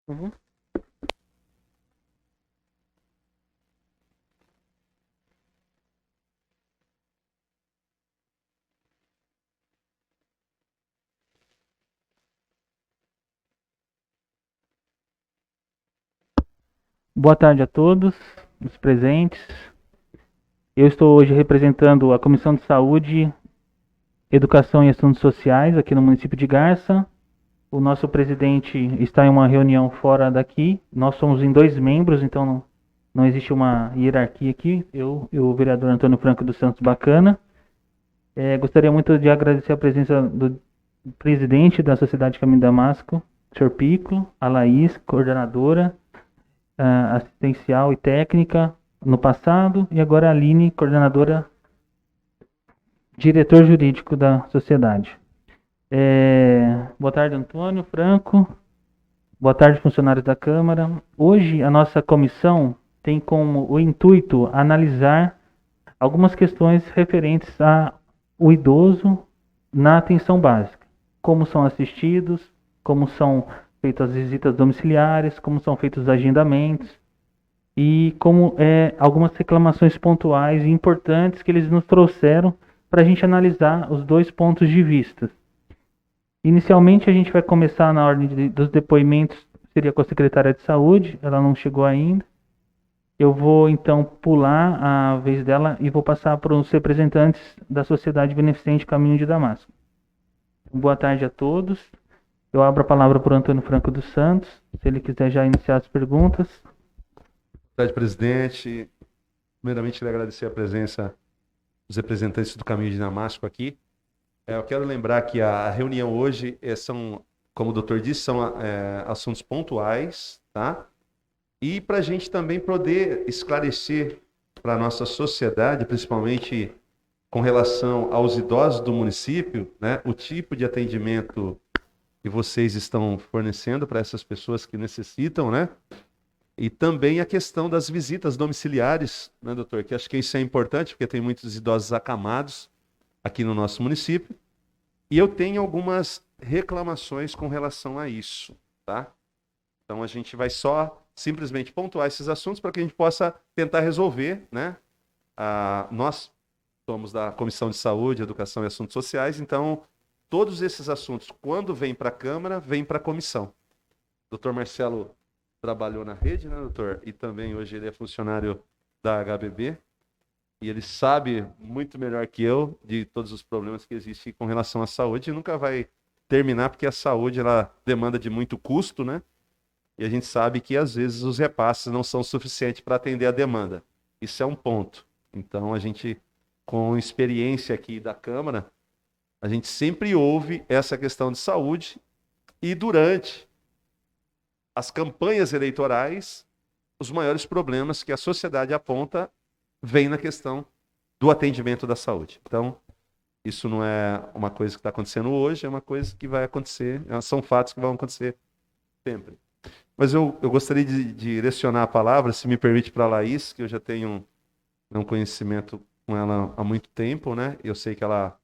Uhum. Boa tarde a todos os presentes. Eu estou hoje representando a Comissão de Saúde, Educação e Assuntos Sociais aqui no município de Garça. O nosso presidente está em uma reunião fora daqui. Nós somos em 2 membros, então não existe uma hierarquia aqui. Eu e o vereador Antônio Franco dos Santos Bacana. Gostaria muito de agradecer a presença do presidente da Sociedade Caminho Damasco, Sr. Pico, a Laís, coordenadora assistencial e técnica no passado, e agora a Aline, coordenadora, diretor jurídico da sociedade. Boa tarde, Antônio Franco. Boa tarde, funcionários da Câmara. Hoje a nossa comissão tem como o intuito analisar algumas questões referentes ao idoso na atenção básica. Como são assistidos, como são feitas as visitas domiciliares, como são feitos os agendamentos e como algumas reclamações pontuais e importantes que eles nos trouxeram para a gente analisar os 2 pontos de vista. Inicialmente a gente vai começar na ordem dos depoimentos, seria com a secretária de saúde, ela não chegou ainda. Eu vou então pular a vez dela e vou passar para os representantes da Sociedade Beneficente Caminho de Damasco. Boa tarde a todos. Eu abro a palavra para o Antônio Franco dos Santos, se ele quiser já iniciar as perguntas. Boa tarde, presidente. Primeiramente, queria agradecer a presença dos representantes do Caminho de Damasco aqui. Eu quero lembrar que a reunião hoje são, como o doutor disse, são assuntos pontuais, tá? E para a gente também poder esclarecer para a nossa sociedade, principalmente com relação aos idosos do município, né, o tipo de atendimento que vocês estão fornecendo para essas pessoas que necessitam, né? E também a questão das visitas domiciliares, né, doutor? Que acho que isso é importante, porque tem muitos idosos acamados aqui no nosso município. E eu tenho algumas reclamações com relação a isso, tá? Então a gente vai só simplesmente pontuar esses assuntos para que a gente possa tentar resolver, né? Nós somos da Comissão de Saúde, Educação e Assuntos Sociais, então todos esses assuntos, quando vêm para a Câmara, vêm para a comissão. Doutor Marcelo trabalhou na rede, né, doutor? E também hoje ele é funcionário da HBB. E ele sabe muito melhor que eu de todos os problemas que existem com relação à saúde. E nunca vai terminar, porque a saúde ela demanda de muito custo, né? E a gente sabe que às vezes os repasses não são suficientes para atender a demanda. Isso é um ponto. Então a gente, com experiência aqui da Câmara, a gente sempre ouve essa questão de saúde e durante as campanhas eleitorais, os maiores problemas que a sociedade aponta vêm na questão do atendimento da saúde. Então, isso não é uma coisa que está acontecendo hoje, é uma coisa que vai acontecer, são fatos que vão acontecer sempre. Mas eu gostaria de direcionar a palavra, se me permite, para a Laís, que eu já tenho um conhecimento com ela há muito tempo, né? Eu sei que ela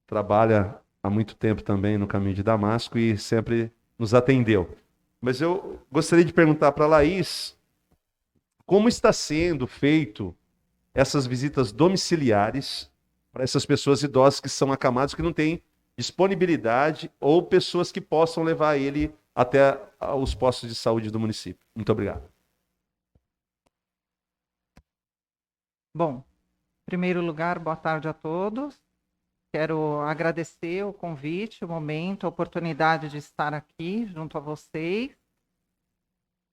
trabalha há muito tempo também no Caminho de Damasco e sempre nos atendeu. Mas eu gostaria de perguntar para a Laís como está sendo feito essas visitas domiciliares para essas pessoas idosas que são acamadas, que não têm disponibilidade ou pessoas que possam levar ele até os postos de saúde do município. Muito obrigado. Bom, em primeiro lugar, boa tarde a todos. Quero agradecer o convite, o momento, a oportunidade de estar aqui junto a vocês.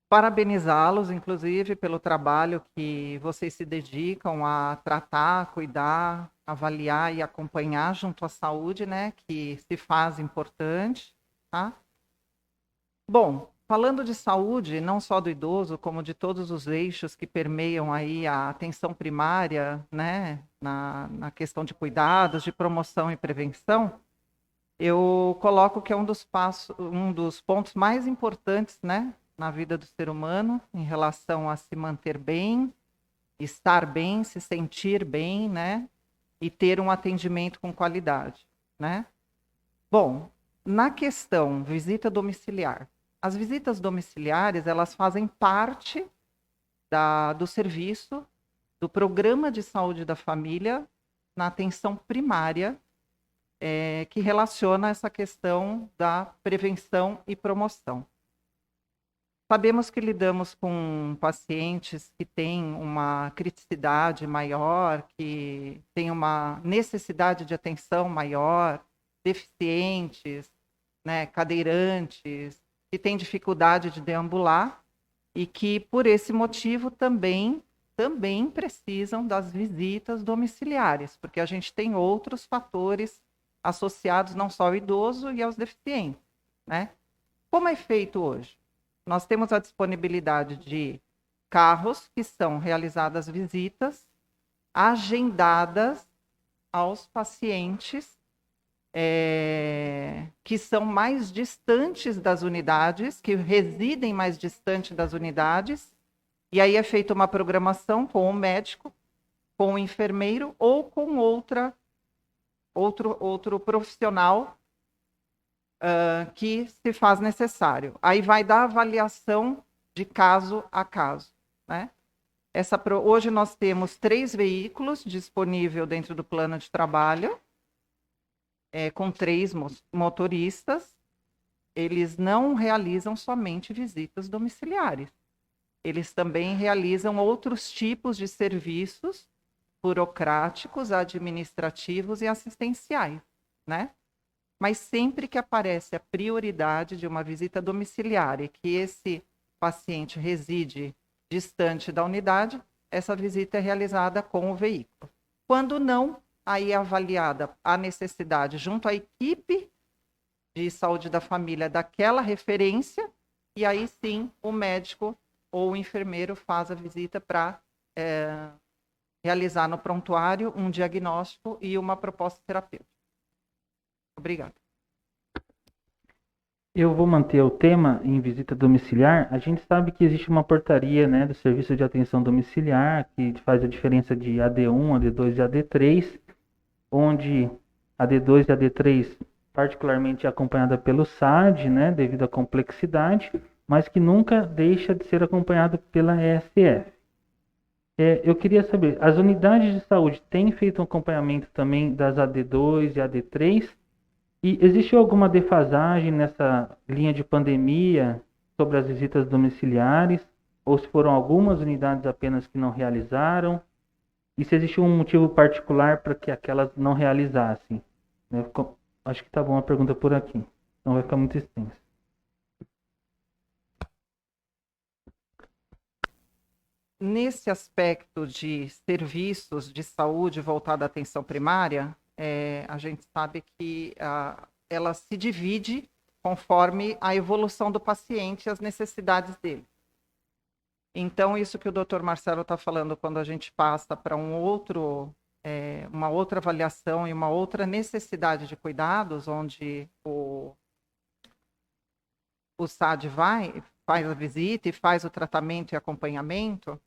Parabenizá-los, inclusive, pelo trabalho que vocês se dedicam a tratar, cuidar, avaliar e acompanhar junto à saúde, né? Que se faz importante, tá? Bom, falando de saúde, não só do idoso, como de todos os eixos que permeiam aí a atenção primária, né? Na questão de cuidados, de promoção e prevenção, eu coloco que é um dos pontos mais importantes, né? Na vida do ser humano, em relação a se manter bem, estar bem, se sentir bem, né? E ter um atendimento com qualidade, né? Bom, na questão visita domiciliar, As visitas domiciliares, elas fazem parte do serviço, do programa de saúde da família na atenção primária, que relaciona essa questão da prevenção e promoção. Sabemos que lidamos com pacientes que têm uma criticidade maior, que têm uma necessidade de atenção maior, deficientes, né, cadeirantes, que têm dificuldade de deambular e que, por esse motivo, também precisam das visitas domiciliares, porque a gente tem outros fatores associados não só ao idoso e aos deficientes, né? Como é feito hoje? Nós temos a disponibilidade de carros que são realizadas visitas agendadas aos pacientes que são mais distantes das unidades, que residem mais distante das unidades, e aí é feita uma programação com o médico, com o enfermeiro ou com outro profissional que se faz necessário. Aí vai dar avaliação de caso a caso, né? Hoje nós temos 3 veículos disponíveis dentro do plano de trabalho, com 3 motoristas. Eles não realizam somente visitas domiciliares. Eles também realizam outros tipos de serviços burocráticos, administrativos e assistenciais, né? Mas sempre que aparece a prioridade de uma visita domiciliar e que esse paciente reside distante da unidade, essa visita é realizada com o veículo. Quando não, aí é avaliada a necessidade junto à equipe de saúde da família daquela referência, e aí sim o médico ou o enfermeiro faz a visita para realizar no prontuário um diagnóstico e uma proposta terapêutica. Obrigada. Eu vou manter o tema em visita domiciliar. A gente sabe que existe uma portaria, né, do Serviço de Atenção Domiciliar, que faz a diferença de AD1, AD2 e AD3, onde a AD2 e a AD3 particularmente é acompanhada pelo SAD, né, devido à complexidade, mas que nunca deixa de ser acompanhado pela ESF. Eu queria saber, as unidades de saúde têm feito um acompanhamento também das AD2 e AD3? E existiu alguma defasagem nessa linha de pandemia sobre as visitas domiciliares? Ou se foram algumas unidades apenas que não realizaram? E se existiu um motivo particular para que aquelas não realizassem? Acho que tá bom a pergunta por aqui. Não vai ficar muito extenso. Nesse aspecto de serviços de saúde voltado à atenção primária, a gente sabe que ela se divide conforme a evolução do paciente e as necessidades dele. Então, isso que o Dr. Marcelo está falando, quando a gente passa para uma outra avaliação e uma outra necessidade de cuidados, onde o SAD faz a visita e faz o tratamento e acompanhamento,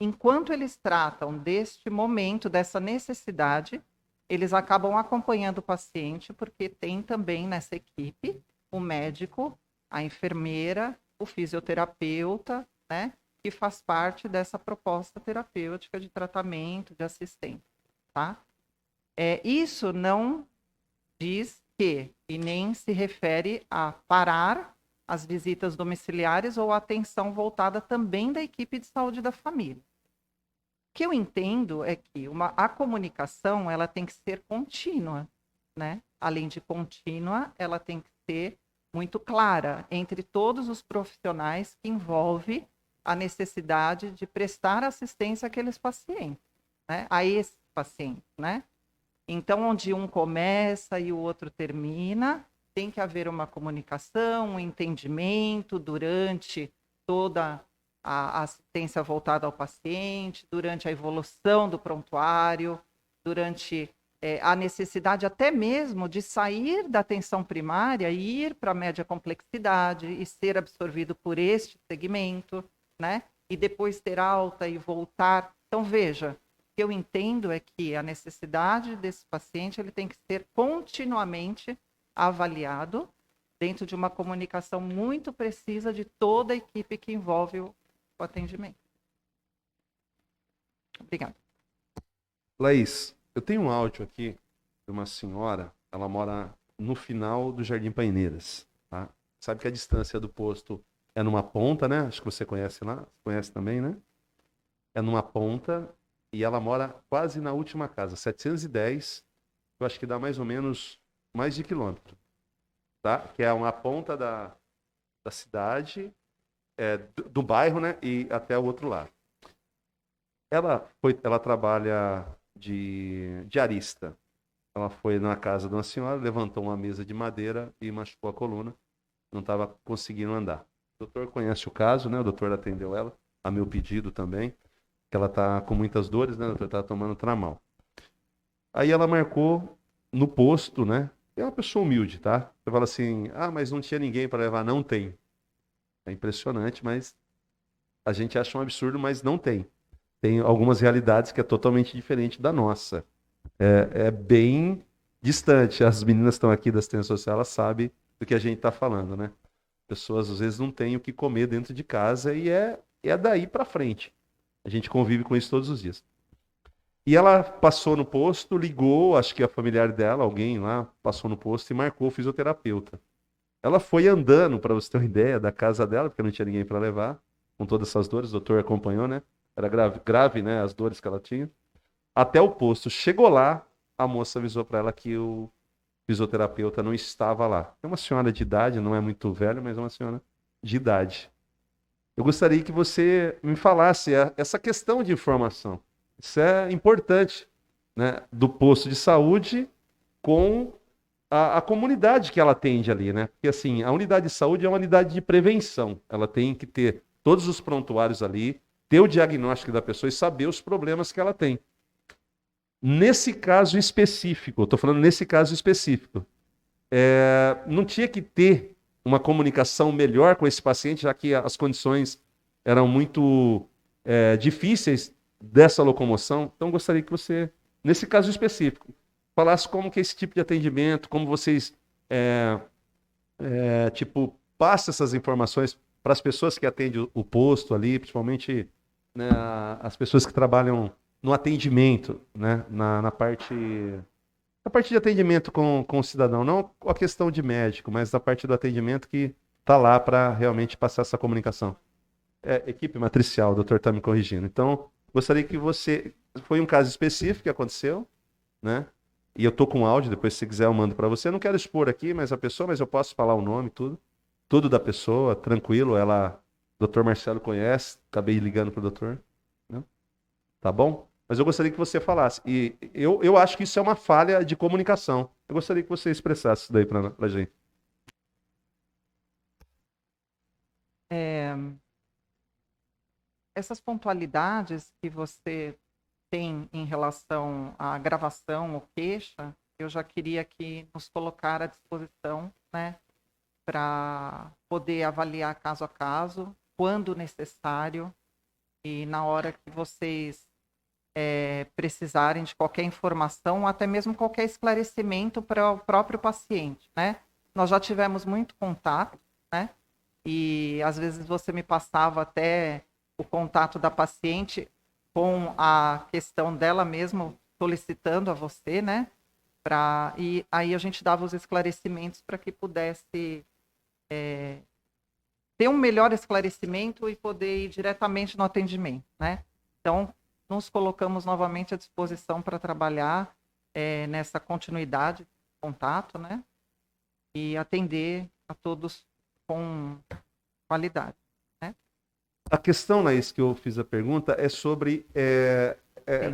enquanto eles tratam deste momento, dessa necessidade, eles acabam acompanhando o paciente, porque tem também nessa equipe o médico, a enfermeira, o fisioterapeuta, né, que faz parte dessa proposta terapêutica de tratamento, de assistência, tá? Isso não diz que, e nem se refere a parar as visitas domiciliares ou a atenção voltada também da equipe de saúde da família. O que eu entendo é que a comunicação ela tem que ser contínua, né? Além de contínua, ela tem que ser muito clara entre todos os profissionais que envolve a necessidade de prestar assistência àqueles pacientes, né? A esse paciente, né? Então, onde um começa e o outro termina, tem que haver uma comunicação, um entendimento durante toda a assistência voltada ao paciente, durante a evolução do prontuário, durante a necessidade até mesmo de sair da atenção primária e ir para a média complexidade e ser absorvido por este segmento, né? E depois ter alta e voltar. Então, veja, o que eu entendo é que a necessidade desse paciente ele tem que ser continuamente avaliado dentro de uma comunicação muito precisa de toda a equipe que envolve o atendimento. Obrigada. Laís, eu tenho um áudio aqui de uma senhora, ela mora no final do Jardim Paineiras, tá? Sabe que a distância do posto é numa ponta, né? Acho que você conhece lá, conhece também, né? É numa ponta e ela mora quase na última casa, 710, eu acho que dá mais ou menos mais de quilômetro, tá? Que é uma ponta da cidade, do bairro, né? E até o outro lado. Ela trabalha de diarista. Ela foi na casa de uma senhora, levantou uma mesa de madeira e machucou a coluna. Não estava conseguindo andar. O doutor conhece o caso, né? O doutor atendeu ela, a meu pedido também, que ela está com muitas dores, né? O doutor está tomando Tramal. Aí ela marcou no posto, né? É uma pessoa humilde, tá? Você fala assim, mas não tinha ninguém para levar. Não tem. É impressionante, mas a gente acha um absurdo, mas não tem. Tem algumas realidades que é totalmente diferente da nossa. É bem distante. As meninas estão aqui da assistência social, elas sabem do que a gente está falando, né? Pessoas às vezes não têm o que comer dentro de casa e é daí para frente. A gente convive com isso todos os dias. E ela passou no posto, ligou, acho que a familiar dela, alguém lá, passou no posto e marcou o fisioterapeuta. Ela foi andando, para você ter uma ideia, da casa dela, porque não tinha ninguém para levar, com todas essas dores, o doutor acompanhou, né? Era grave, né, as dores que ela tinha. Até o posto. Chegou lá, a moça avisou para ela que o fisioterapeuta não estava lá. É uma senhora de idade, não é muito velha, mas é uma senhora de idade. Eu gostaria que você me falasse essa questão de informação. Isso é importante, né? Do posto de saúde com a comunidade que ela atende ali, né? Porque assim, a unidade de saúde é uma unidade de prevenção. Ela tem que ter todos os prontuários ali, ter o diagnóstico da pessoa e saber os problemas que ela tem. Nesse caso específico, estou falando nesse caso específico, não tinha que ter uma comunicação melhor com esse paciente, já que as condições eram muito difíceis dessa locomoção. Então, gostaria que você, nesse caso específico, falasse como que é esse tipo de atendimento, como vocês, passam essas informações para as pessoas que atendem o posto ali, principalmente, né, as pessoas que trabalham no atendimento, né, na parte de atendimento com o cidadão, não a questão de médico, mas a parte do atendimento que está lá para realmente passar essa comunicação. Equipe matricial, o doutor está me corrigindo. Então, gostaria que você... Foi um caso específico que aconteceu, né? E eu estou com áudio, depois se quiser eu mando para você. Eu não quero expor aqui, mas eu posso falar o nome, tudo da pessoa, tranquilo. O doutor Marcelo conhece, acabei ligando para o doutor, né? Tá bom? Mas eu gostaria que você falasse. E eu acho que isso é uma falha de comunicação. Eu gostaria que você expressasse isso daí para a gente. Essas pontualidades que você tem em relação à gravação ou queixa, eu já queria que nos colocar à disposição, né, para poder avaliar caso a caso, quando necessário, e na hora que vocês precisarem de qualquer informação, até mesmo qualquer esclarecimento para o próprio paciente, né? Nós já tivemos muito contato, né? E às vezes você me passava até o contato da paciente com a questão dela mesma solicitando a você, né? E aí a gente dava os esclarecimentos para que pudesse ter um melhor esclarecimento e poder ir diretamente no atendimento, né? Então, nos colocamos novamente à disposição para trabalhar nessa continuidade de contato, né? E atender a todos com qualidade, né? A questão, Laís, que eu fiz a pergunta é sobre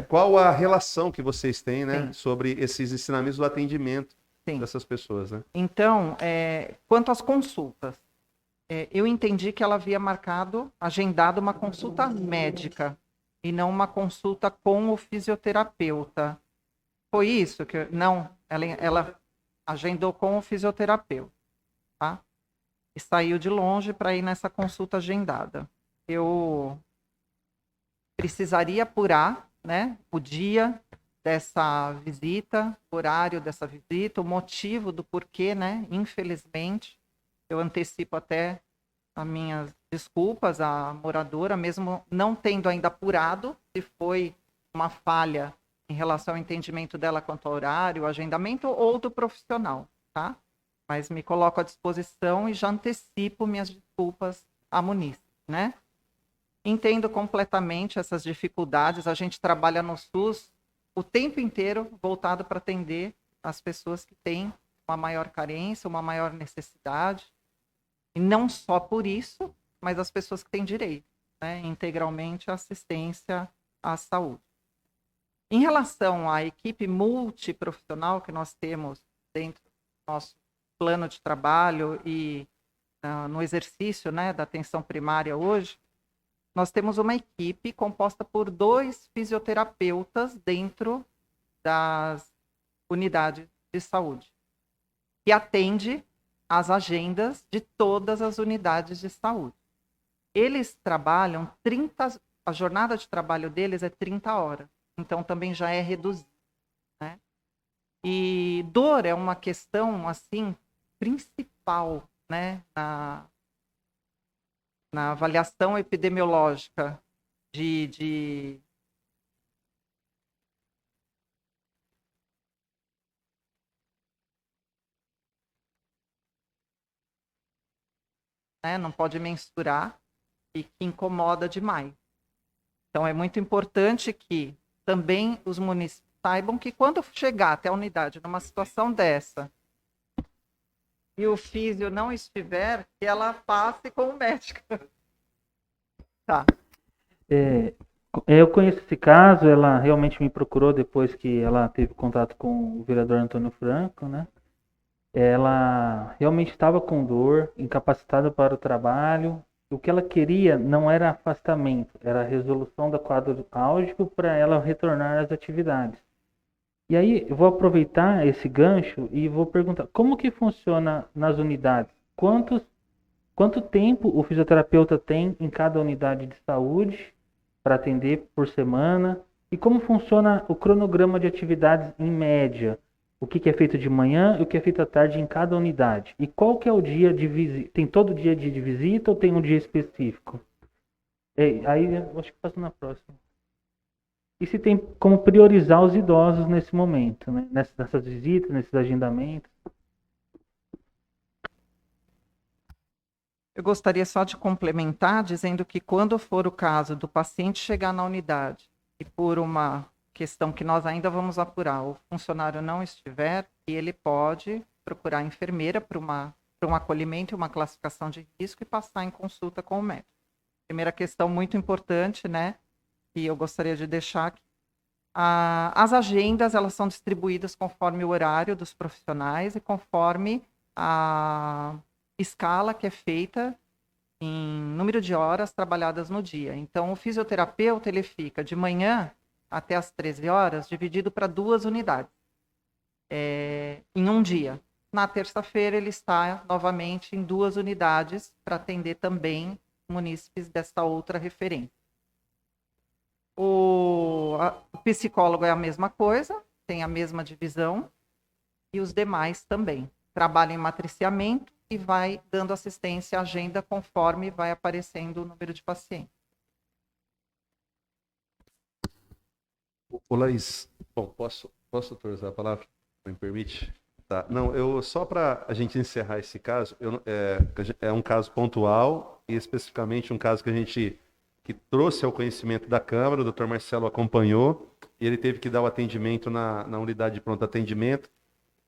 qual a relação que vocês têm, né? Sim. Sobre esses ensinamentos do atendimento. Sim. Dessas pessoas, né? Então, quanto às consultas, eu entendi que ela havia agendado uma consulta médica e não uma consulta com o fisioterapeuta. Foi isso que... Não, ela agendou com o fisioterapeuta, tá? E saiu de longe para ir nessa consulta agendada. Eu precisaria apurar, né, o dia dessa visita, o horário dessa visita, o motivo do porquê, né, infelizmente, eu antecipo até as minhas desculpas à moradora, mesmo não tendo ainda apurado se foi uma falha em relação ao entendimento dela quanto ao horário, agendamento ou do profissional, tá? Mas me coloco à disposição e já antecipo minhas desculpas à munícipe, né? Entendo completamente essas dificuldades. A gente trabalha no SUS o tempo inteiro voltado para atender as pessoas que têm uma maior carência, uma maior necessidade. E não só por isso, mas as pessoas que têm direito, né, integralmente à assistência à saúde. Em relação à equipe multiprofissional que nós temos dentro do nosso plano de trabalho e no exercício, né, da atenção primária hoje, nós temos uma equipe composta por 2 fisioterapeutas dentro das unidades de saúde, que atende às agendas de todas as unidades de saúde. Eles trabalham a jornada de trabalho deles é 30 horas, então também já é reduzido, né? E dor é uma questão, assim, principal, né, na avaliação epidemiológica de né, não pode mensurar e que incomoda demais. Então, é muito importante que também os munícipes saibam que quando chegar até a unidade numa situação dessa e o físio não estiver, que ela passe com o médico. Tá. Eu conheço esse caso, ela realmente me procurou depois que ela teve contato com o vereador Antônio Franco, né? Ela realmente estava com dor, incapacitada para o trabalho. O que ela queria não era afastamento, era a resolução do quadro álgico para ela retornar às atividades. E aí eu vou aproveitar esse gancho e vou perguntar, como que funciona nas unidades? Quanto tempo o fisioterapeuta tem em cada unidade de saúde para atender por semana? E como funciona o cronograma de atividades em média? O que é feito de manhã e o que é feito à tarde em cada unidade? E qual que é o dia de visita? Tem todo dia de visita ou tem um dia específico? Aí eu acho que passo na próxima. E se tem como priorizar os idosos nesse momento, né? Nessas visitas, nesses agendamentos? Eu gostaria só de complementar dizendo que quando for o caso do paciente chegar na unidade e por uma questão que nós ainda vamos apurar, o funcionário não estiver, ele pode procurar a enfermeira para um acolhimento e uma classificação de risco e passar em consulta com o médico. Primeira questão muito importante, né, que eu gostaria de deixar aqui. As agendas, elas são distribuídas conforme o horário dos profissionais e conforme a escala que é feita em número de horas trabalhadas no dia. Então, o fisioterapeuta, ele fica de manhã até as 13 horas, dividido para 2 unidades, em um dia. Na terça-feira, ele está novamente em 2 unidades para atender também munícipes dessa outra referência. O psicólogo é a mesma coisa, tem a mesma divisão, e os demais também. Trabalham em matriciamento e vai dando assistência à agenda conforme vai aparecendo o número de pacientes. Ô, Laís, bom, posso autorizar a palavra? Me permite? Tá. Não, só para a gente encerrar esse caso, é um caso pontual e especificamente um caso que trouxe ao conhecimento da Câmara, o Dr. Marcelo acompanhou, e ele teve que dar o atendimento na unidade de pronto atendimento,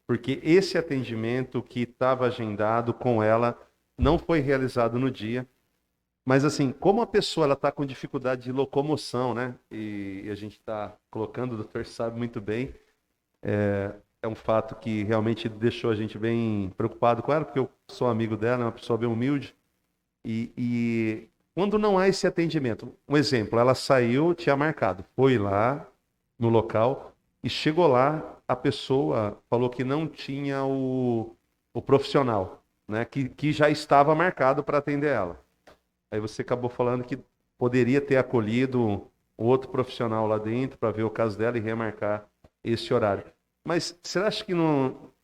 porque esse atendimento que estava agendado com ela não foi realizado no dia. Mas assim, como a pessoa está com dificuldade de locomoção, né? E a gente está colocando, o doutor sabe muito bem, é um fato que realmente deixou a gente bem preocupado com ela, porque eu sou amigo dela, é uma pessoa bem humilde. E quando não há esse atendimento, um exemplo, ela saiu, tinha marcado, foi lá no local e chegou lá, a pessoa falou que não tinha o profissional, né? Que já estava marcado para atender ela. Aí você acabou falando que poderia ter acolhido um outro profissional lá dentro para ver o caso dela e remarcar esse horário. Mas você acha que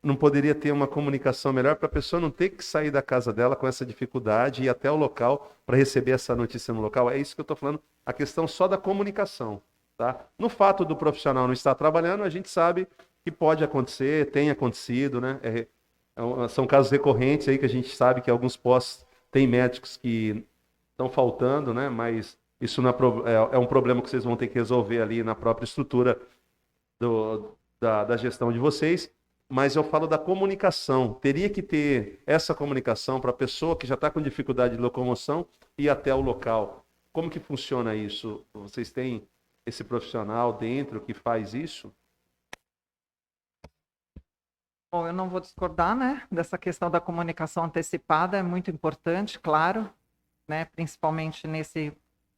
não poderia ter uma comunicação melhor para a pessoa não ter que sair da casa dela com essa dificuldade e ir até o local para receber essa notícia no local? É isso que eu estou falando, a questão só da comunicação. Tá? No fato do profissional não estar trabalhando, a gente sabe que pode acontecer, tem acontecido, né? São casos recorrentes aí que a gente sabe que alguns postos têm médicos que estão faltando, né? Mas isso não é um problema que vocês vão ter que resolver ali na própria estrutura da gestão de vocês. Mas eu falo da comunicação. Teria que ter essa comunicação para a pessoa que já está com dificuldade de locomoção ir até o local. Como que funciona isso? Vocês têm esse profissional dentro que faz isso? Bom, eu não vou discordar, né, dessa questão da comunicação antecipada, é muito importante, claro, né, principalmente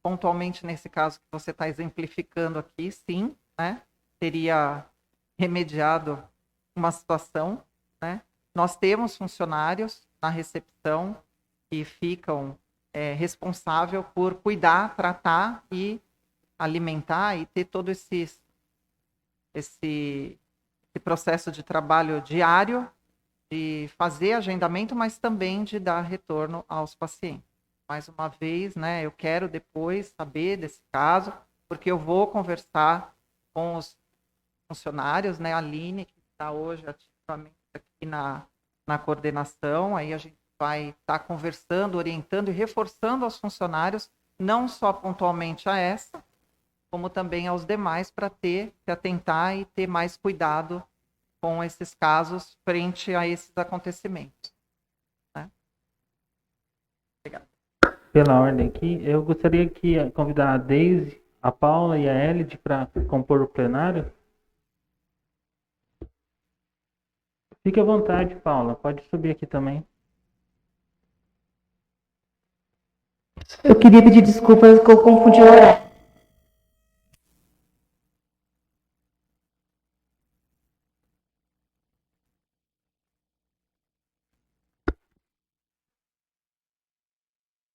pontualmente nesse caso que você está exemplificando aqui, sim, né, teria remediado uma situação, né. Nós temos funcionários na recepção que ficam responsáveis por cuidar, tratar e alimentar e ter todo esse processo de trabalho diário, de fazer agendamento, mas também de dar retorno aos pacientes. Mais uma vez, né, eu quero depois saber desse caso, porque eu vou conversar com os funcionários, né, a Aline, que está hoje ativamente aqui na coordenação, aí a gente vai estar conversando, orientando e reforçando aos funcionários, não só pontualmente a essa, como também aos demais, para se atentar e ter mais cuidado com esses casos frente a esses acontecimentos. Né? Obrigada. Pela ordem aqui, eu gostaria de convidar a Deise, a Paula e a Elide para compor o plenário. Fique à vontade, Paula. Pode subir aqui também. Eu queria pedir desculpas que eu confundi o horário.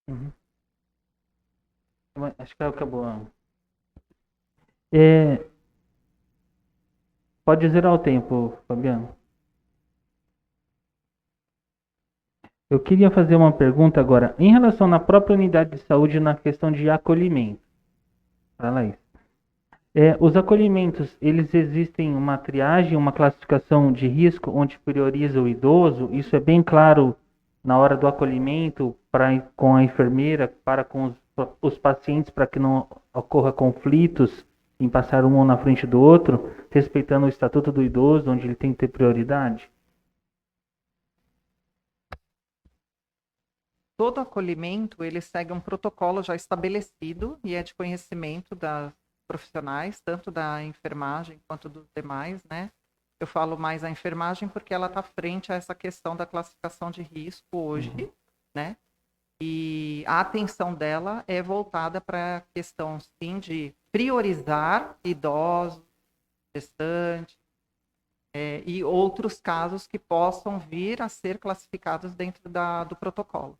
Uhum. Acho que acabou. Pode zerar o tempo, Fabiano. Eu queria fazer uma pergunta agora, em relação na própria unidade de saúde, na questão de acolhimento. Para Laís. Os acolhimentos, eles existem uma triagem, uma classificação de risco, onde prioriza o idoso? Isso é bem claro na hora do acolhimento, com a enfermeira, para com os pacientes, para que não ocorra conflitos em passar um na frente do outro, respeitando o Estatuto do Idoso, onde ele tem que ter prioridade? Todo acolhimento, ele segue um protocolo já estabelecido e é de conhecimento das profissionais, tanto da enfermagem quanto dos demais, né? Eu falo mais a enfermagem porque ela está frente a essa questão da classificação de risco hoje, né? E a atenção dela é voltada para a questão, sim, de priorizar idosos, gestantes, e outros casos que possam vir a ser classificados dentro do protocolo.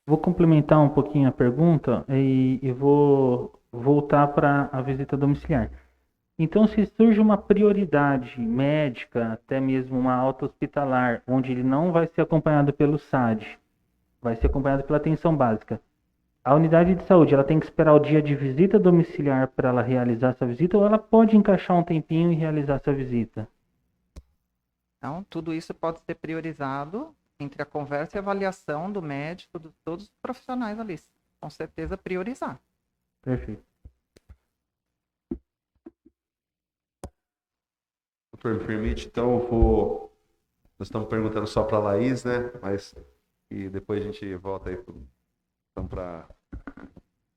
Vou complementar um pouquinho a pergunta e vou voltar para a visita domiciliar. Então, se surge uma prioridade médica, até mesmo uma alta hospitalar, onde ele não vai ser acompanhado pelo SAD, vai ser acompanhado pela atenção básica, a unidade de saúde, ela tem que esperar o dia de visita domiciliar para ela realizar essa visita, ou ela pode encaixar um tempinho e realizar essa visita? Então, tudo isso pode ser priorizado entre a conversa e a avaliação do médico, de todos os profissionais ali. Com certeza, priorizar. Perfeito. Doutor, me permite, então, nós estamos perguntando só para a Laís, né? Mas e depois a gente volta aí para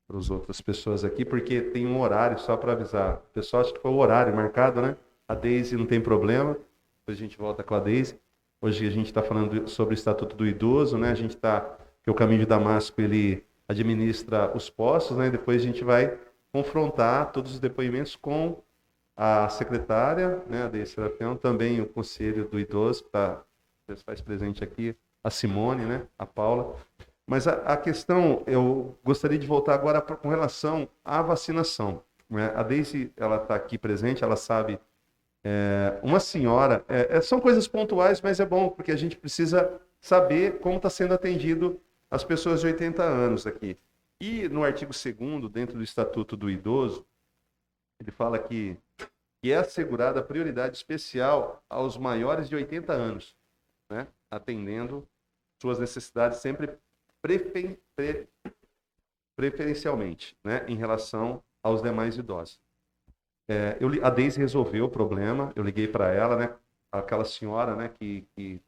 as outras pessoas aqui, porque tem um horário só para avisar. O pessoal acha que foi o horário marcado, né? A Deise não tem problema, depois a gente volta com a Deise. Hoje a gente está falando sobre o Estatuto do Idoso, né? A gente que o Caminho de Damasco, ele administra os postos, né? Depois a gente vai confrontar todos os depoimentos com a secretária, né, a Deise Serafião, também o Conselho do Idoso, que faz presente aqui, a Simone, né, a Paula. Mas a questão, eu gostaria de voltar agora com relação à vacinação. Né? A Deise, ela está aqui presente, ela sabe Uma senhora, são coisas pontuais, mas é bom, porque a gente precisa saber como está sendo atendido as pessoas de 80 anos aqui. E no artigo 2º, dentro do Estatuto do Idoso, ele fala que é assegurada prioridade especial aos maiores de 80 anos, né? Atendendo suas necessidades sempre preferencialmente, né? Em relação aos demais idosos. A Deise resolveu o problema, eu liguei para ela, né? Aquela senhora, né, que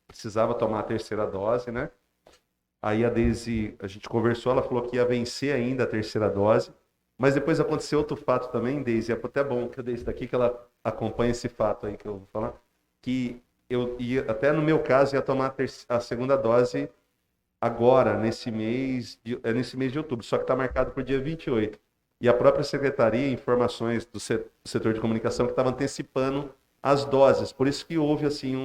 precisava tomar a 3ª dose, né? Aí a Deise, a gente conversou, ela falou que ia vencer ainda a 3ª dose, mas depois aconteceu outro fato também, Deise, é até bom que a Deise está aqui, que ela acompanha esse fato aí que eu vou falar, que eu ia, até no meu caso, ia tomar a 2ª dose agora, nesse mês de outubro, só que está marcado para o dia 28. E a própria secretaria, informações do setor de comunicação, que estava antecipando as doses. Por isso que houve assim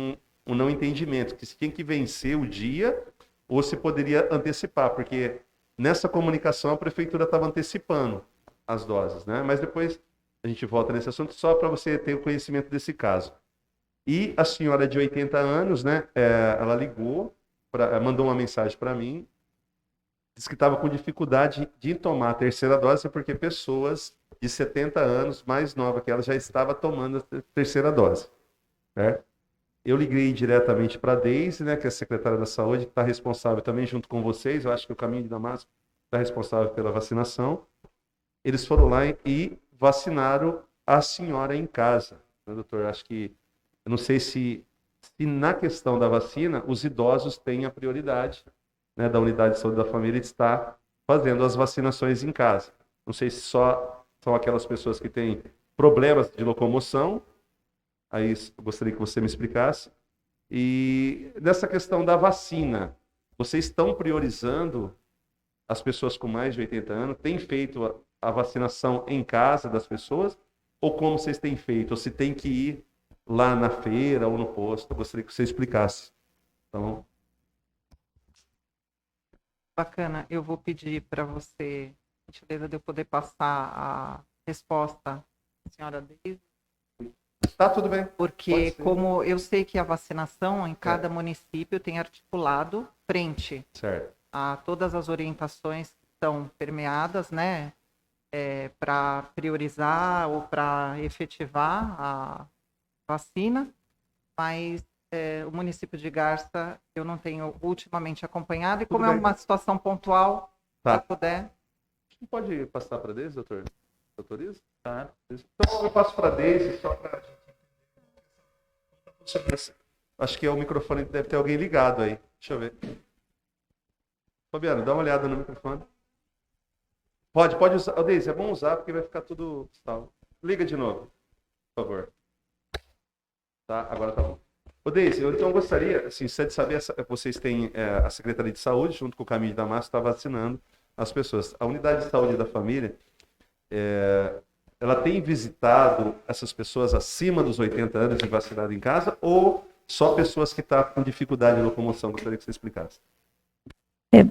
um não entendimento, que se tinha que vencer o dia ou se poderia antecipar, porque nessa comunicação a prefeitura estava antecipando as doses, né? Mas depois a gente volta nesse assunto, só para você ter o conhecimento desse caso. E a senhora de 80 anos, né? Ela ligou, mandou uma mensagem para mim, disse que estava com dificuldade de tomar a 3ª dose, porque pessoas de 70 anos, mais nova que ela, já estava tomando a 3ª dose. Né? Eu liguei diretamente para a Deise, né, que é a secretária da Saúde, que está responsável também junto com vocês, eu acho que o Caminho de Damasco está responsável pela vacinação. Eles foram lá e vacinaram a senhora em casa. Né, doutor? Acho que, eu não sei se na questão da vacina, os idosos têm a prioridade, né, da unidade de saúde da família, está fazendo as vacinações em casa. Não sei se só são aquelas pessoas que têm problemas de locomoção, aí eu gostaria que você me explicasse. E nessa questão da vacina, vocês estão priorizando as pessoas com mais de 80 anos? Têm feito a vacinação em casa das pessoas? Ou como vocês têm feito? Ou se tem que ir lá na feira ou no posto? Eu gostaria que você explicasse. Então... Bacana, eu vou pedir para você, gentileza, de eu poder passar a resposta à senhora Deise. Tá, tudo bem. Porque como eu sei que a vacinação em cada município tem articulado frente a todas as orientações que estão permeadas, né, para priorizar ou para efetivar a vacina, mas o município de Garça eu não tenho ultimamente acompanhado, e como é uma situação pontual, tá, se puder. Pode passar para a Deise, doutor? Autoriza? Tá. Então eu passo para a Deise só para... Acho que o microfone deve ter alguém ligado aí. Deixa eu ver. Fabiano, dá uma olhada no microfone. Pode usar. Oh, Deise, é bom usar porque vai ficar tudo salvo. Liga de novo, por favor. Tá, agora tá bom. Ô, Deise, eu então gostaria, assim, de saber, vocês têm a Secretaria de Saúde, junto com o Caminho de Damasco, está vacinando as pessoas. A Unidade de Saúde da Família, ela tem visitado essas pessoas acima dos 80 anos e vacinado em casa, ou só pessoas que estão com dificuldade de locomoção? Gostaria que você explicasse.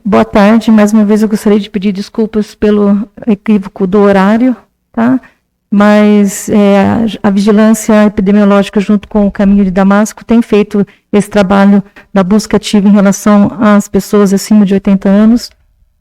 Boa tarde, mais uma vez eu gostaria de pedir desculpas pelo equívoco do horário, tá? Mas a vigilância epidemiológica junto com o Caminho de Damasco tem feito esse trabalho da busca ativa em relação às pessoas acima de 80 anos,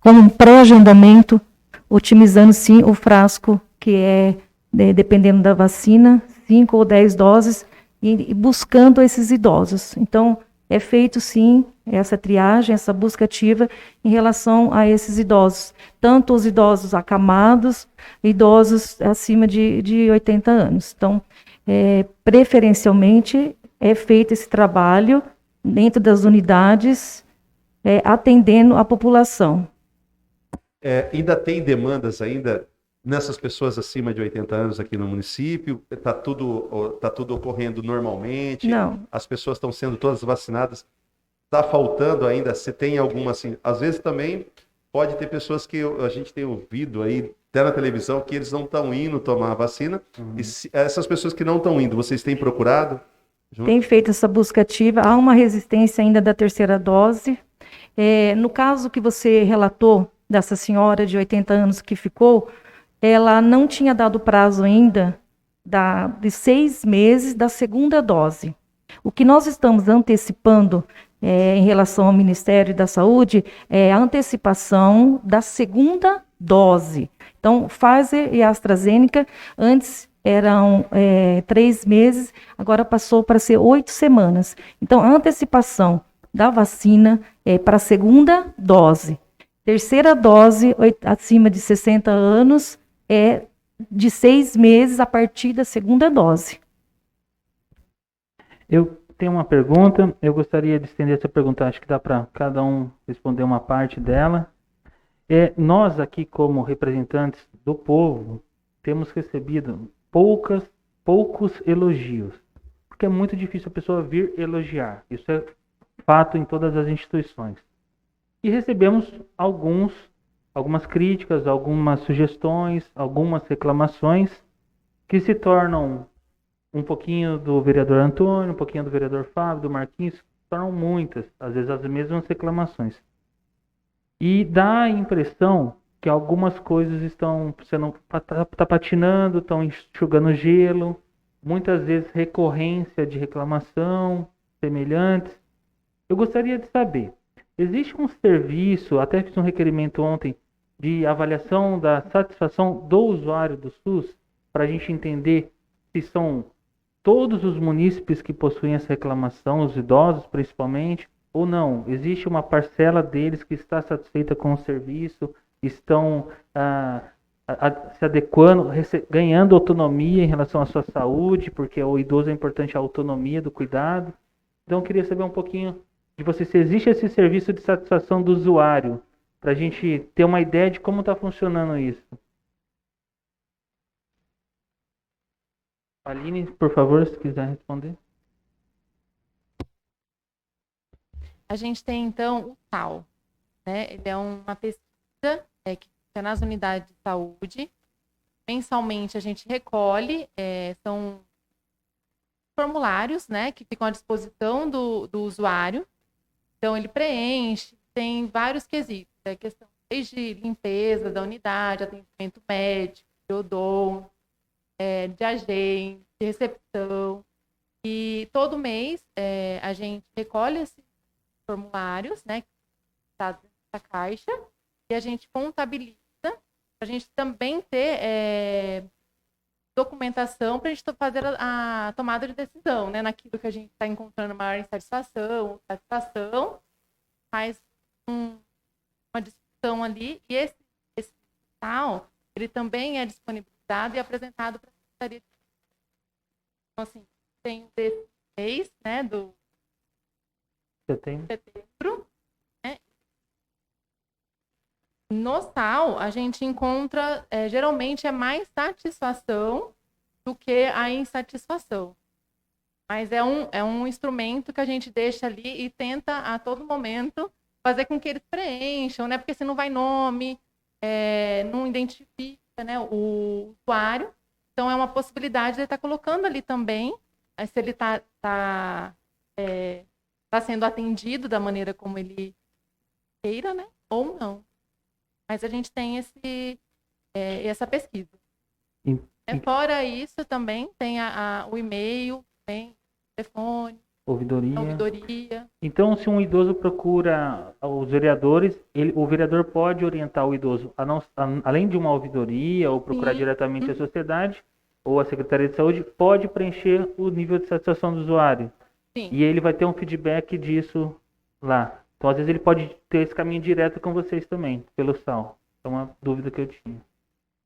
com um pré-agendamento, otimizando sim o frasco, que dependendo da vacina, 5 ou 10 doses, e buscando esses idosos. Então, é feito sim essa triagem, essa busca ativa em relação a esses idosos, tanto os idosos acamados, idosos acima de 80 anos. Então, preferencialmente, é feito esse trabalho dentro das unidades, atendendo a população. Ainda tem demandas ainda nessas pessoas acima de 80 anos aqui no município? Está tudo ocorrendo normalmente? Não. As pessoas estão sendo todas vacinadas? Está faltando ainda? Se tem alguma assim? Às vezes também pode ter pessoas que a gente tem ouvido aí, até na televisão, que eles não estão indo tomar a vacina. E essas pessoas que não estão indo, vocês têm procurado? Tem feito essa busca ativa. Há uma resistência ainda da 3ª dose. No caso que você relatou, dessa senhora de 80 anos que ficou, ela não tinha dado prazo ainda de 6 meses da segunda dose. O que nós estamos antecipando em relação ao Ministério da Saúde é a antecipação da segunda dose. Então, Pfizer e AstraZeneca, antes eram 3 meses, agora passou para ser 8 semanas. Então, a antecipação da vacina é para a segunda dose. Terceira dose, acima de 60 anos, é de 6 meses a partir da segunda dose. Eu tenho uma pergunta, eu gostaria de estender essa pergunta, acho que dá para cada um responder uma parte dela. Nós aqui, como representantes do povo, temos recebido poucos elogios, porque é muito difícil a pessoa vir elogiar, isso é fato em todas as instituições. E recebemos algumas críticas, algumas sugestões, algumas reclamações que se tornam um pouquinho do vereador Antônio, um pouquinho do vereador Fábio, do Marquinhos, se tornam muitas, às vezes as mesmas reclamações. E dá a impressão que algumas coisas estão tá patinando, estão enxugando gelo, muitas vezes recorrência de reclamação semelhantes. Eu gostaria de saber, existe um serviço, até fiz um requerimento ontem, de avaliação da satisfação do usuário do SUS, para a gente entender se são todos os munícipes que possuem essa reclamação, os idosos principalmente, ou não? Existe uma parcela deles que está satisfeita com o serviço, estão se adequando, ganhando autonomia em relação à sua saúde, porque o idoso é importante a autonomia do cuidado. Então eu queria saber um pouquinho de você, se existe esse serviço de satisfação do usuário, para a gente ter uma ideia de como está funcionando isso. Aline, por favor, se quiser responder. A gente tem, então, o TAU, né? Ele é uma pesquisa que fica nas unidades de saúde. Mensalmente, a gente recolhe, são formulários, né, que ficam à disposição do usuário. Então, ele preenche, tem vários quesitos. Questão desde limpeza da unidade, atendimento médico, de odonto, de agente, de recepção. E todo mês a gente recolhe esses formulários, né, que está dentro da caixa, e a gente contabiliza, para a gente também ter documentação para a gente fazer a tomada de decisão, né, naquilo que a gente está encontrando maior insatisfação, satisfação, faz uma discussão ali, e esse tal, ele também é disponibilizado e apresentado para a Secretaria. Então, assim, tem desse mês, né, do setembro, né? No SAL, a gente encontra, geralmente, mais satisfação do que a insatisfação. Mas é um instrumento que a gente deixa ali e tenta, a todo momento, fazer com que eles preencham, né? Porque se não vai nome, não identifica, né, o usuário. Então, é uma possibilidade de ele estar colocando ali também, se ele está sendo atendido da maneira como ele queira, né? Ou não. Mas a gente tem essa pesquisa. Fora isso, também tem o e-mail, tem o telefone, ouvidoria. Então, se um idoso procura os vereadores, o vereador pode orientar o idoso, além de uma ouvidoria, ou procurar diretamente a sociedade, ou a Secretaria de Saúde, pode preencher o nível de satisfação do usuário. Sim. E ele vai ter um feedback disso lá. Então, às vezes, ele pode ter esse caminho direto com vocês também, pelo SAL. É uma dúvida que eu tinha.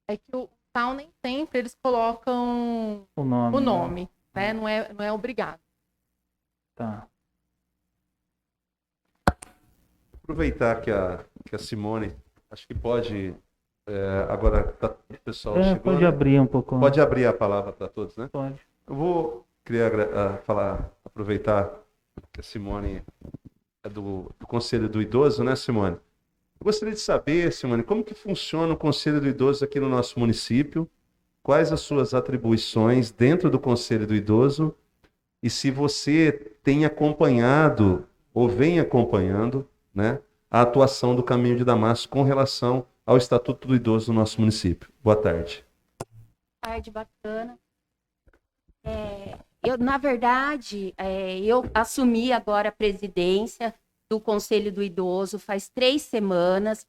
É que o SAL nem sempre eles colocam o nome, né? Não é obrigado. Tá. Aproveitar que a Simone, acho que pode, agora tá o pessoal chegando. Pode abrir um pouco. Pode abrir a palavra para todos, né? Pode. Eu queria aproveitar que a Simone é do Conselho do Idoso, né, Simone? Eu gostaria de saber, Simone, como que funciona o Conselho do Idoso aqui no nosso município, quais as suas atribuições dentro do Conselho do Idoso, e se você tem acompanhado ou vem acompanhando, né, a atuação do Caminho de Damasco com relação ao Estatuto do Idoso no nosso município. Boa tarde. Boa tarde, bacana. Na verdade, eu assumi agora a presidência do Conselho do Idoso faz 3 semanas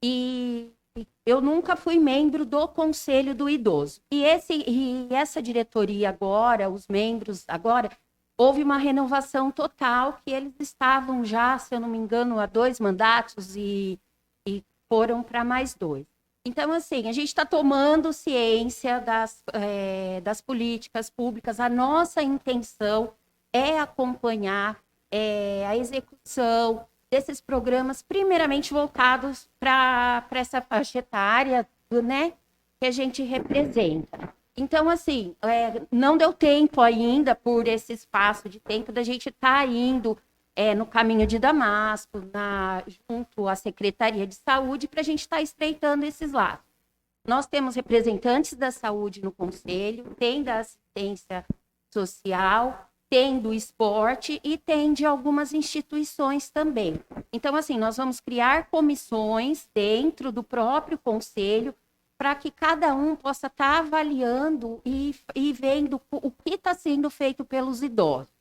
e eu nunca fui membro do Conselho do Idoso. E essa diretoria agora, os membros agora, houve uma renovação total, que eles estavam já, se eu não me engano, há 2 mandatos e foram para mais 2. Então, assim, a gente está tomando ciência das políticas públicas. A nossa intenção é acompanhar a execução desses programas, primeiramente voltados para essa faixa etária, né, que a gente representa. Então, assim, não deu tempo ainda, por esse espaço de tempo, da gente estar indo no caminho de Damasco, junto à Secretaria de Saúde, para a gente estar estreitando esses laços. Nós temos representantes da saúde no Conselho, tem da assistência social, tem do esporte e tem de algumas instituições também. Então, assim, nós vamos criar comissões dentro do próprio Conselho para que cada um possa estar avaliando e vendo o que está sendo feito pelos idosos.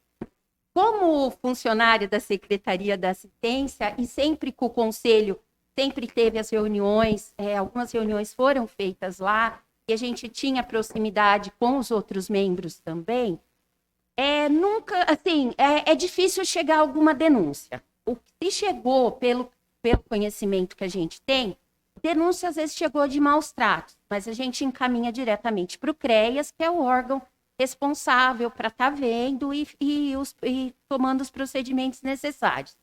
Como funcionária da Secretaria da Assistência, e sempre com o Conselho, sempre teve as reuniões, algumas reuniões foram feitas lá, e a gente tinha proximidade com os outros membros também, nunca, assim, é difícil chegar a alguma denúncia. O que chegou pelo conhecimento que a gente tem, denúncia às vezes chegou de maus tratos, mas a gente encaminha diretamente para o CREAS, que é o órgão responsável para estar vendo e tomando os procedimentos necessários.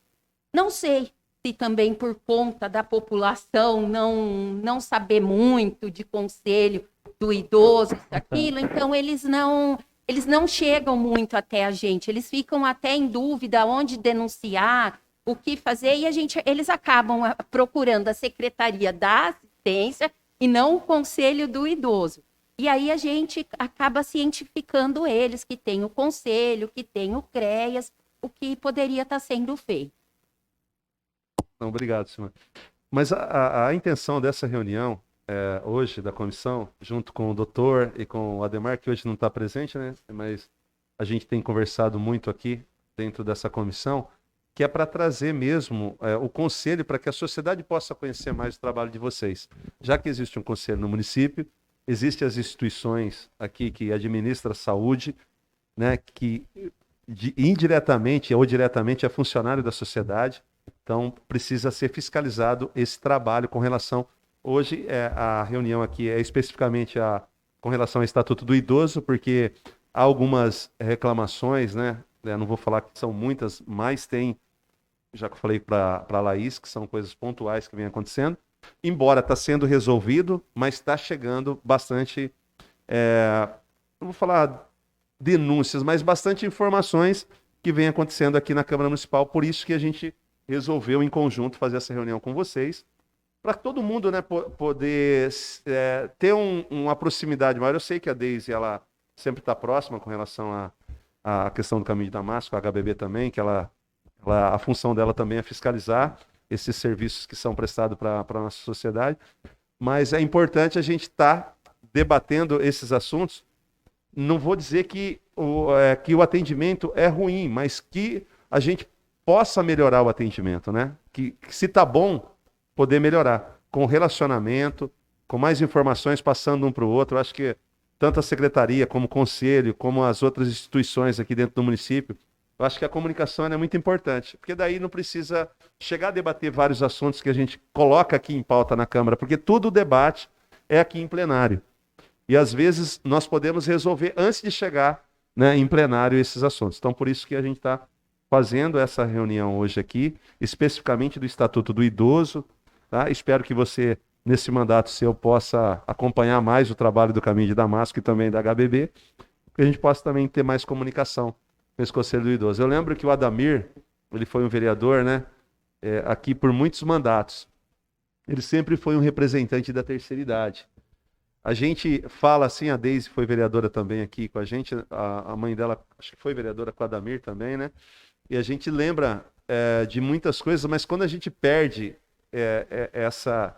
Não sei se também por conta da população não saber muito de conselho do idoso, aquilo, então eles não chegam muito até a gente, eles ficam até em dúvida onde denunciar, o que fazer, e eles acabam procurando a Secretaria da Assistência e não o Conselho do Idoso. E aí a gente acaba cientificando eles que tem o Conselho, que tem o CREAS, o que poderia estar sendo feito. Não, obrigado, senhor. Mas a intenção dessa reunião hoje da comissão, junto com o doutor e com o Ademar, que hoje não está presente, né? Mas a gente tem conversado muito aqui dentro dessa comissão, que é para trazer mesmo o conselho para que a sociedade possa conhecer mais o trabalho de vocês. Já que existe um conselho no município, existem as instituições aqui que administram a saúde, né, que indiretamente ou diretamente é funcionário da sociedade, então precisa ser fiscalizado esse trabalho com relação... Hoje a reunião aqui é especificamente com relação ao Estatuto do Idoso, porque há algumas reclamações, né? Eu não vou falar que são muitas, mas tem, já que eu falei para a Laís, que são coisas pontuais que vêm acontecendo. Embora está sendo resolvido, mas está chegando bastante, não vou falar denúncias, mas bastante informações que vêm acontecendo aqui na Câmara Municipal. Por isso que a gente resolveu em conjunto fazer essa reunião com vocês, para todo mundo, né, poder ter uma proximidade maior. Eu sei que a Deise, ela sempre está próxima com relação à questão do Caminho de Damasco, a HBB também, que a função dela também é fiscalizar esses serviços que são prestados para a nossa sociedade. Mas é importante a gente estar debatendo esses assuntos. Não vou dizer que o atendimento é ruim, mas que a gente possa melhorar o atendimento, né? Que se está bom, poder melhorar com relacionamento, com mais informações passando um para o outro. Eu acho que tanto a secretaria como o conselho, como as outras instituições aqui dentro do município, eu acho que a comunicação é muito importante, porque daí não precisa chegar a debater vários assuntos que a gente coloca aqui em pauta na Câmara, porque todo o debate é aqui em plenário. E às vezes nós podemos resolver antes de chegar, né, em plenário esses assuntos. Então por isso que a gente está fazendo essa reunião hoje aqui, especificamente do Estatuto do Idoso. Tá? Espero que você, nesse mandato seu, possa acompanhar mais o trabalho do Caminho de Damasco e também da HBB, que a gente possa também ter mais comunicação com esse Conselho do Idoso. Eu lembro que o Adamir, ele foi um vereador, né, aqui por muitos mandatos. Ele sempre foi um representante da terceira idade. A gente fala assim, a Deise foi vereadora também aqui com a gente, a mãe dela acho que foi vereadora com o Adamir também, né? E a gente lembra de muitas coisas, mas quando a gente perde essa...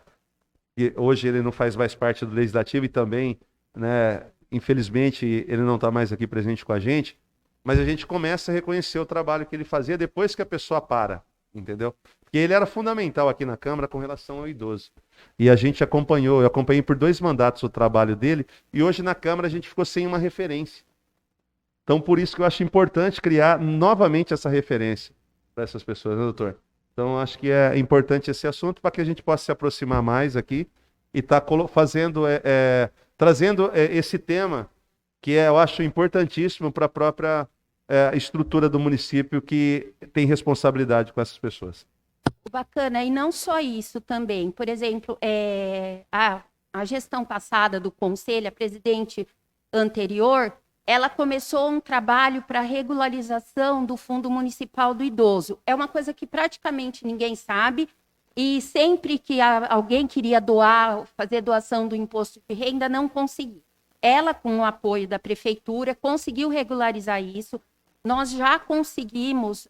Hoje ele não faz mais parte do Legislativo e também, né, infelizmente ele não está mais aqui presente com a gente, mas a gente começa a reconhecer o trabalho que ele fazia depois que a pessoa para, entendeu? Porque ele era fundamental aqui na Câmara com relação ao idoso. E a gente acompanhou, eu acompanhei por 2 mandatos o trabalho dele, e hoje na Câmara a gente ficou sem uma referência. Então, por isso que eu acho importante criar novamente essa referência para essas pessoas, né, doutor? Então, acho que é importante esse assunto para que a gente possa se aproximar mais aqui e estar trazendo esse tema que eu acho importantíssimo para a própria estrutura do município que tem responsabilidade com essas pessoas. Bacana, e não só isso também. Por exemplo, a gestão passada do Conselho, a presidente anterior, ela começou um trabalho para regularização do Fundo Municipal do Idoso. É uma coisa que praticamente ninguém sabe, e sempre que alguém queria doar, fazer doação do imposto de renda, não conseguia. Ela, com o apoio da prefeitura, conseguiu regularizar isso. Nós já conseguimos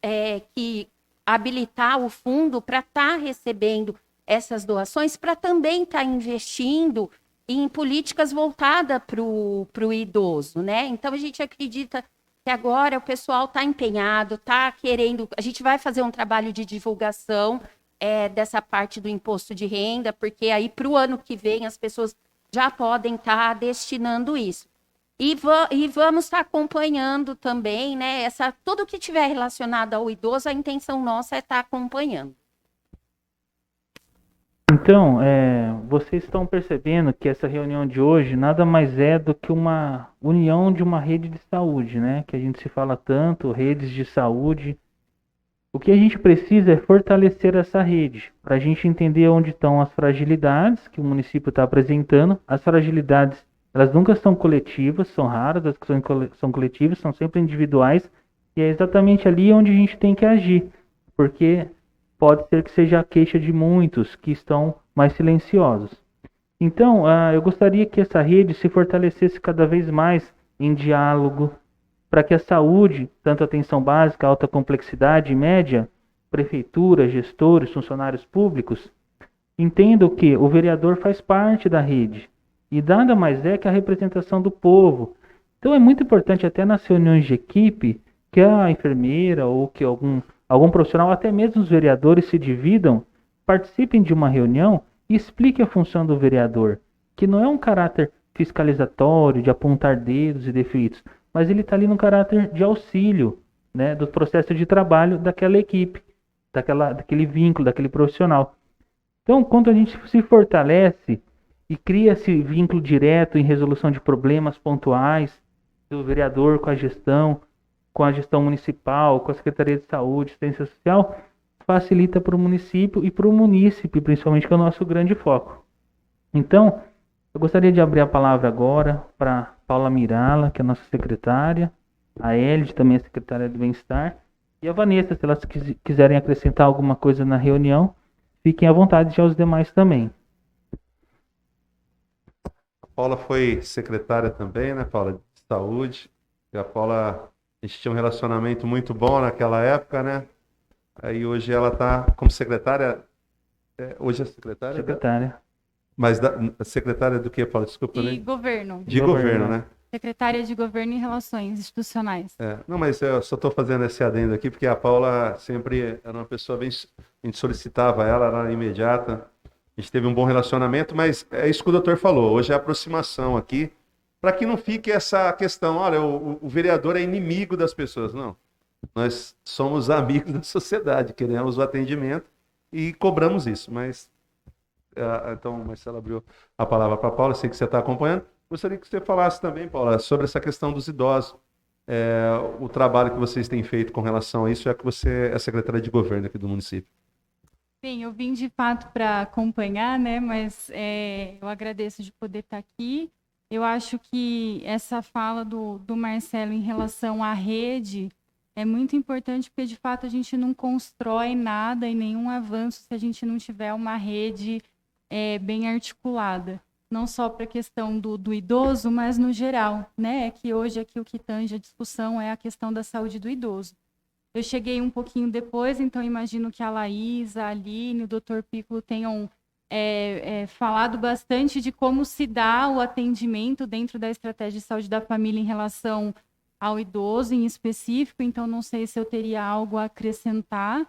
habilitar o fundo para estar recebendo essas doações, para também estar investindo em políticas voltadas para o idoso, né? Então, a gente acredita que agora o pessoal está empenhado, está querendo... A gente vai fazer um trabalho de divulgação dessa parte do imposto de renda, porque aí, para o ano que vem, as pessoas já podem estar destinando isso. E vamos estar acompanhando também, né? Tudo que tiver relacionado ao idoso, a intenção nossa é estar acompanhando. Então, vocês estão percebendo que essa reunião de hoje nada mais é do que uma união de uma rede de saúde, né? Que a gente se fala tanto, redes de saúde. O que a gente precisa é fortalecer essa rede, para a gente entender onde estão as fragilidades que o município está apresentando. As fragilidades, elas nunca são coletivas, são raras, as que são coletivas, são sempre individuais, e é exatamente ali onde a gente tem que agir, porque pode ser que seja a queixa de muitos que estão mais silenciosos. Então, eu gostaria que essa rede se fortalecesse cada vez mais em diálogo, para que a saúde, tanto atenção básica, alta complexidade e média, prefeitura, gestores, funcionários públicos, entendam que o vereador faz parte da rede e nada mais é que a representação do povo. Então é muito importante até nas reuniões de equipe que a enfermeira ou que algum profissional, até mesmo os vereadores se dividam, participem de uma reunião e expliquem a função do vereador, que não é um caráter fiscalizatório, de apontar dedos e defeitos, mas ele está ali no caráter de auxílio, né, do processo de trabalho daquela equipe, daquele vínculo, daquele profissional. Então, quando a gente se fortalece e cria esse vínculo direto em resolução de problemas pontuais do vereador com a gestão municipal, com a Secretaria de Saúde, Assistência Social, facilita para o município e para o munícipe, principalmente, que é o nosso grande foco. Então, eu gostaria de abrir a palavra agora para Paula Mirala, que é a nossa secretária, a Elide, também é secretária do Bem-Estar, e a Vanessa, se elas quiserem acrescentar alguma coisa na reunião, fiquem à vontade, e aos demais também. A Paula foi secretária também, né, Paula, de saúde. E a Paula, a gente tinha um relacionamento muito bom naquela época, né? Aí hoje ela está como secretária. Hoje é secretária? Secretária. Mas secretária do que, Paula? Desculpa, né? De governo. De governo, né? Secretária de Governo e Relações Institucionais. Não, mas eu só estou fazendo esse adendo aqui, porque a Paula sempre era uma pessoa bem... A gente solicitava ela, era imediata. A gente teve um bom relacionamento, mas é isso que o doutor falou. Hoje é a aproximação aqui, para que não fique essa questão, olha, o vereador é inimigo das pessoas. Não. Nós somos amigos da sociedade, queremos o atendimento e cobramos isso. Mas, então, Marcelo abriu a palavra para a Paula, sei que você está acompanhando. Gostaria que você falasse também, Paula, sobre essa questão dos idosos. O trabalho que vocês têm feito com relação a isso, já que você é secretária de governo aqui do município. Sim, eu vim de fato para acompanhar, né? Mas eu agradeço de poder estar aqui. Eu acho que essa fala do Marcelo em relação à rede é muito importante, porque de fato a gente não constrói nada e nenhum avanço se a gente não tiver uma rede bem articulada. Não só para a questão do idoso, mas no geral, né? Que hoje aqui o que tange a discussão é a questão da saúde do idoso. Eu cheguei um pouquinho depois, então imagino que a Laís, a Aline, o Dr. Piccolo tenham falado bastante de como se dá o atendimento dentro da estratégia de saúde da família em relação ao idoso em específico, então não sei se eu teria algo a acrescentar.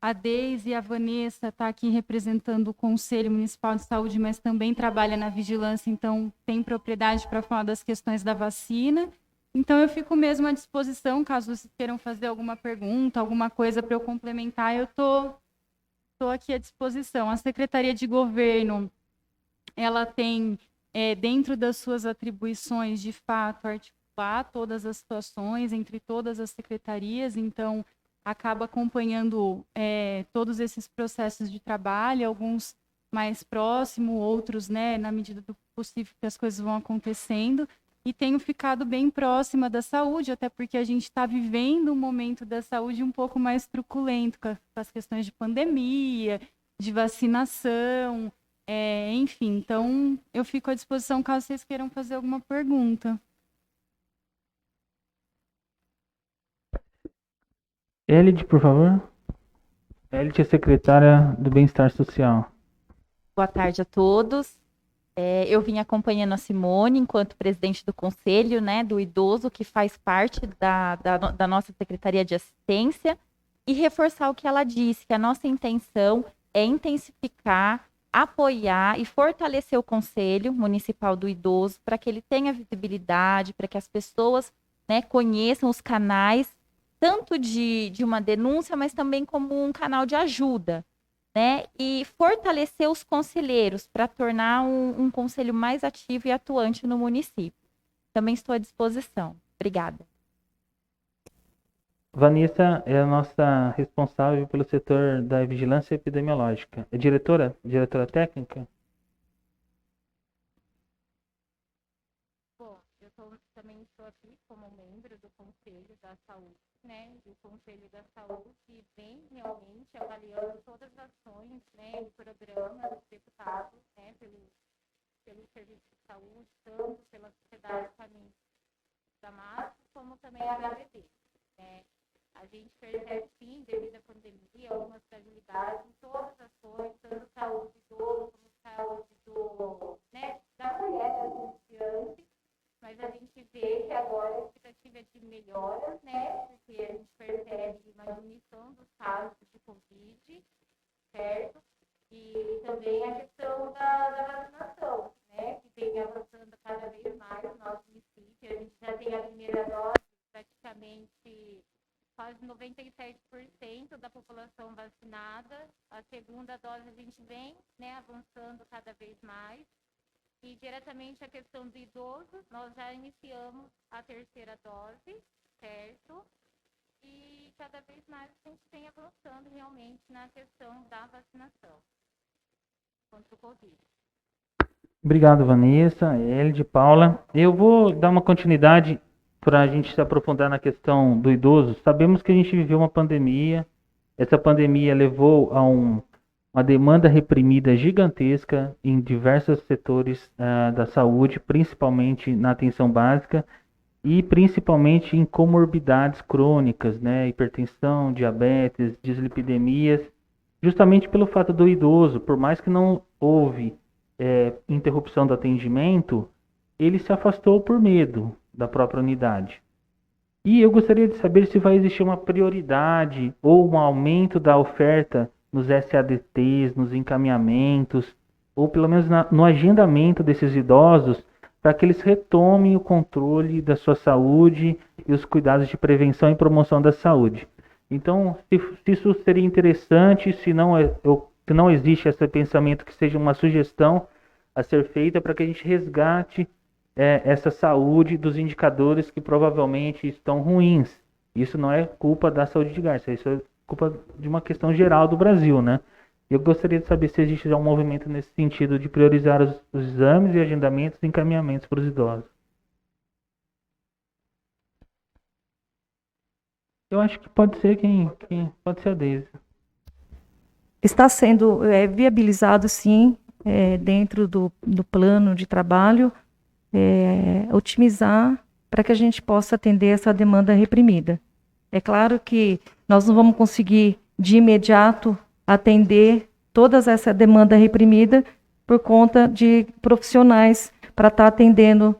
A Deise e a Vanessa estão aqui representando o Conselho Municipal de Saúde, mas também trabalha na vigilância, então tem propriedade para falar das questões da vacina. Então eu fico mesmo à disposição, caso vocês queiram fazer alguma pergunta, alguma coisa para eu complementar, eu estou aqui à disposição. A Secretaria de Governo, ela tem, dentro das suas atribuições, de fato, articular todas as situações entre todas as secretarias, então acaba acompanhando todos esses processos de trabalho, alguns mais próximos, outros, né, na medida do possível que as coisas vão acontecendo, e tenho ficado bem próxima da saúde, até porque a gente está vivendo um momento da saúde um pouco mais truculento, com as questões de pandemia, de vacinação, enfim, então eu fico à disposição caso vocês queiram fazer alguma pergunta. Elide, por favor. Elide é secretária do Bem-Estar Social. Boa tarde a todos. Eu vim acompanhando a Simone enquanto presidente do Conselho, né, do Idoso, que faz parte da nossa Secretaria de Assistência, e reforçar o que ela disse, que a nossa intenção é intensificar, apoiar e fortalecer o Conselho Municipal do Idoso para que ele tenha visibilidade, para que as pessoas, né, conheçam os canais, tanto de uma denúncia, mas também como um canal de ajuda, né? E fortalecer os conselheiros para tornar um conselho mais ativo e atuante no município. Também estou à disposição. Obrigada. Vanessa é a nossa responsável pelo setor da vigilância epidemiológica. É diretora técnica? Bom, eu também estou aqui como membro do Conselho da Saúde, né? O Conselho da Saúde vem realmente avaliando todas as ações, né, e programas executados, né, pelo Serviço de Saúde, tanto pela Sociedade Família da Massa, como também a HVD, né? A gente percebe, sim, devido à pandemia, algumas fragilidades em todas as ações, tanto saúde do idoso, como saúde né, da mulher, das iniciantes, mas a gente vê que agora a expectativa é de melhoras, né, porque a gente percebe uma diminuição dos casos de Covid, certo? E também a questão da vacinação, né, que vem avançando cada vez mais no nosso município. A gente já tem a primeira dose, praticamente quase 97% da população vacinada. A segunda dose a gente vem, né, avançando cada vez mais. E diretamente a questão do idoso, nós já iniciamos a terceira dose, certo? E cada vez mais a gente vem avançando realmente na questão da vacinação contra o Covid. Obrigado, Vanessa, Elide, Paula. Eu vou dar uma continuidade para a gente se aprofundar na questão do idoso. Sabemos que a gente viveu uma pandemia. Essa pandemia levou a uma demanda reprimida gigantesca em diversos setores da saúde, principalmente na atenção básica e principalmente em comorbidades crônicas, né? Hipertensão, diabetes, dislipidemias, justamente pelo fato do idoso, por mais que não houve interrupção do atendimento, ele se afastou por medo da própria unidade. E eu gostaria de saber se vai existir uma prioridade ou um aumento da oferta nos SADTs, nos encaminhamentos, ou pelo menos no agendamento desses idosos, para que eles retomem o controle da sua saúde e os cuidados de prevenção e promoção da saúde. Então, se isso seria interessante, se não existe esse pensamento, que seja uma sugestão a ser feita para que a gente resgate essa saúde dos indicadores que provavelmente estão ruins. Isso não é culpa da saúde de Garça, isso é culpa de uma questão geral do Brasil, né? Eu gostaria de saber se existe já um movimento nesse sentido de priorizar os exames e agendamentos e encaminhamentos para os idosos. Eu acho que pode ser pode ser a Deise. Está sendo viabilizado, sim, dentro do plano de trabalho, otimizar para que a gente possa atender essa demanda reprimida. É claro que nós não vamos conseguir de imediato atender toda essa demanda reprimida por conta de profissionais para estar atendendo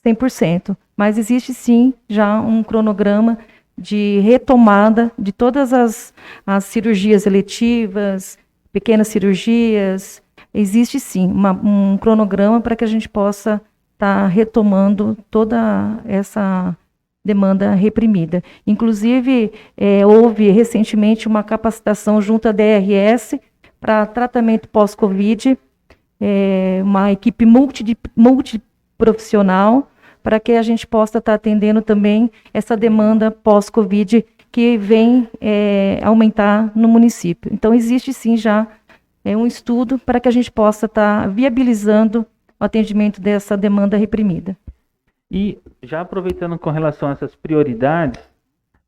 100%. Mas existe sim já um cronograma de retomada de todas as cirurgias eletivas, pequenas cirurgias. Existe sim um cronograma para que a gente possa estar retomando toda essa demanda reprimida. Inclusive, houve recentemente uma capacitação junto à DRS para tratamento pós-Covid, uma equipe multiprofissional, para que a gente possa estar atendendo também essa demanda pós-Covid que vem aumentar no município. Então, existe sim já um estudo para que a gente possa estar viabilizando o atendimento dessa demanda reprimida. E já aproveitando com relação a essas prioridades,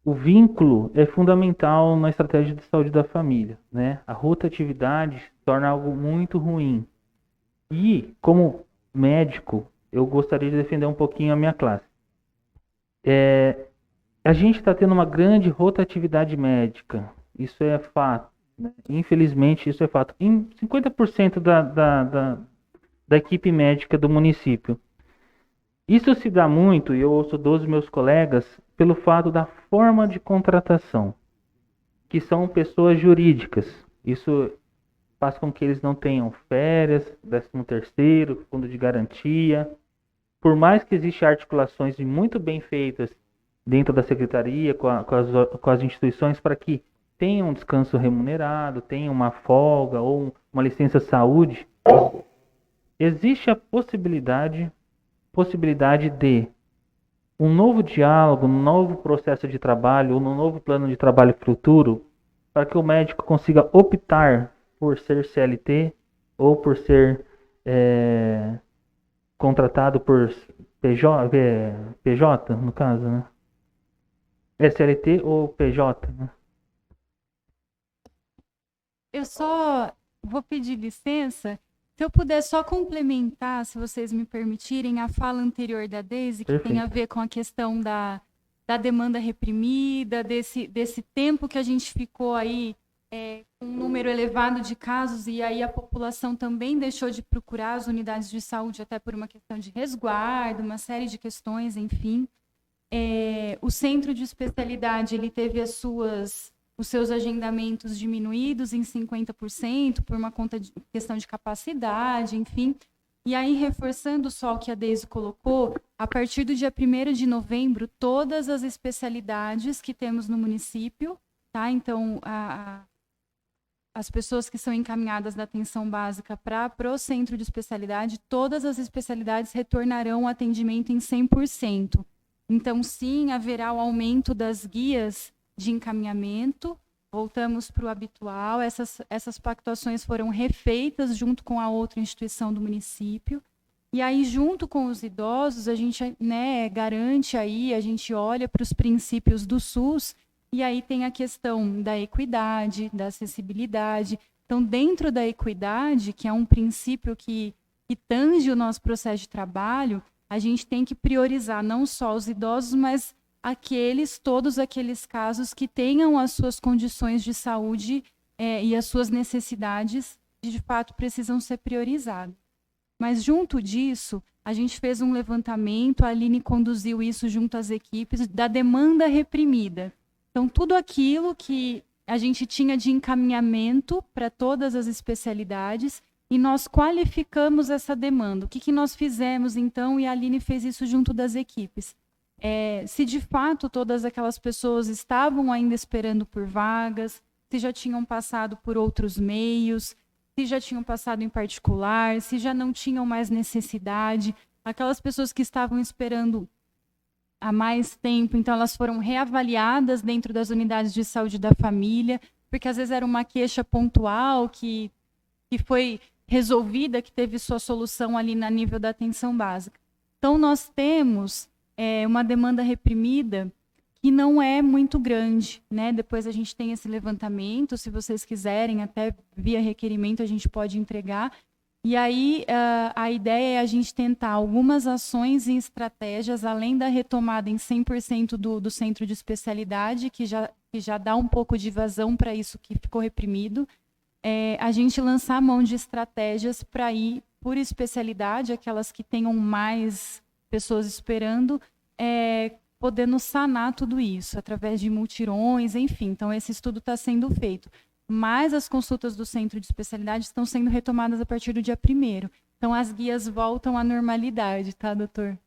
o vínculo é fundamental na estratégia de saúde da família, né? A rotatividade torna algo muito ruim. E, como médico, eu gostaria de defender um pouquinho a minha classe. A gente está tendo uma grande rotatividade médica, isso é fato, né? Infelizmente, isso é fato. Em 50% da equipe médica do município. Isso se dá muito, e eu ouço dos meus colegas, pelo fato da forma de contratação, que são pessoas jurídicas. Isso faz com que eles não tenham férias, 13º, fundo de garantia. Por mais que existam articulações muito bem feitas dentro da secretaria, com as instituições, para que tenham um descanso remunerado, tenham uma folga ou uma licença saúde, existe a possibilidade de um novo diálogo, um novo processo de trabalho, um novo plano de trabalho futuro, para que o médico consiga optar por ser CLT ou por ser contratado por PJ, no caso, né? SLT ou PJ, né? Eu só vou pedir licença. Se eu puder só complementar, se vocês me permitirem, a fala anterior da Deise, que Perfeito. tem a ver com a questão da demanda reprimida, desse tempo que a gente ficou aí com um número elevado de casos, e aí a população também deixou de procurar as unidades de saúde, até por uma questão de resguardo, uma série de questões, enfim. O centro de especialidade, ele teve os seus agendamentos diminuídos em 50% por uma questão de capacidade, enfim. E aí, reforçando só o que a Deise colocou, a partir do dia 1º de novembro, todas as especialidades que temos no município, tá? Então, as pessoas que são encaminhadas da atenção básica para o centro de especialidade, todas as especialidades retornarão ao atendimento em 100%. Então, sim, haverá o aumento das guias de encaminhamento, voltamos para o habitual, essas pactuações foram refeitas junto com a outra instituição do município, e aí junto com os idosos a gente garante aí, a gente olha para os princípios do SUS, e aí tem a questão da equidade, da acessibilidade. Então, dentro da equidade, que é um princípio que tange o nosso processo de trabalho, a gente tem que priorizar não só os idosos, mas todos aqueles casos que tenham as suas condições de saúde e as suas necessidades, de fato, precisam ser priorizadas. Mas, junto disso, a gente fez um levantamento, a Aline conduziu isso junto às equipes, da demanda reprimida. Então, tudo aquilo que a gente tinha de encaminhamento para todas as especialidades, e nós qualificamos essa demanda. O que nós fizemos, então, e a Aline fez isso junto das equipes. Se de fato todas aquelas pessoas estavam ainda esperando por vagas, se já tinham passado por outros meios, se já tinham passado em particular, se já não tinham mais necessidade, aquelas pessoas que estavam esperando há mais tempo, então elas foram reavaliadas dentro das unidades de saúde da família, porque às vezes era uma queixa pontual que foi resolvida, que teve sua solução ali na nível da atenção básica. Então nós temos uma demanda reprimida que não é muito grande, né? Depois a gente tem esse levantamento, se vocês quiserem, até via requerimento a gente pode entregar. E aí a ideia é a gente tentar algumas ações e estratégias, além da retomada em 100% do centro de especialidade, que já dá um pouco de vazão para isso que ficou reprimido. a gente lançar a mão de estratégias para ir por especialidade, aquelas que tenham mais pessoas esperando, podendo sanar tudo isso, através de multirões, enfim. Então, esse estudo está sendo feito. Mas as consultas do centro de especialidade estão sendo retomadas a partir do dia 1º. Então, as guias voltam à normalidade, tá, doutor?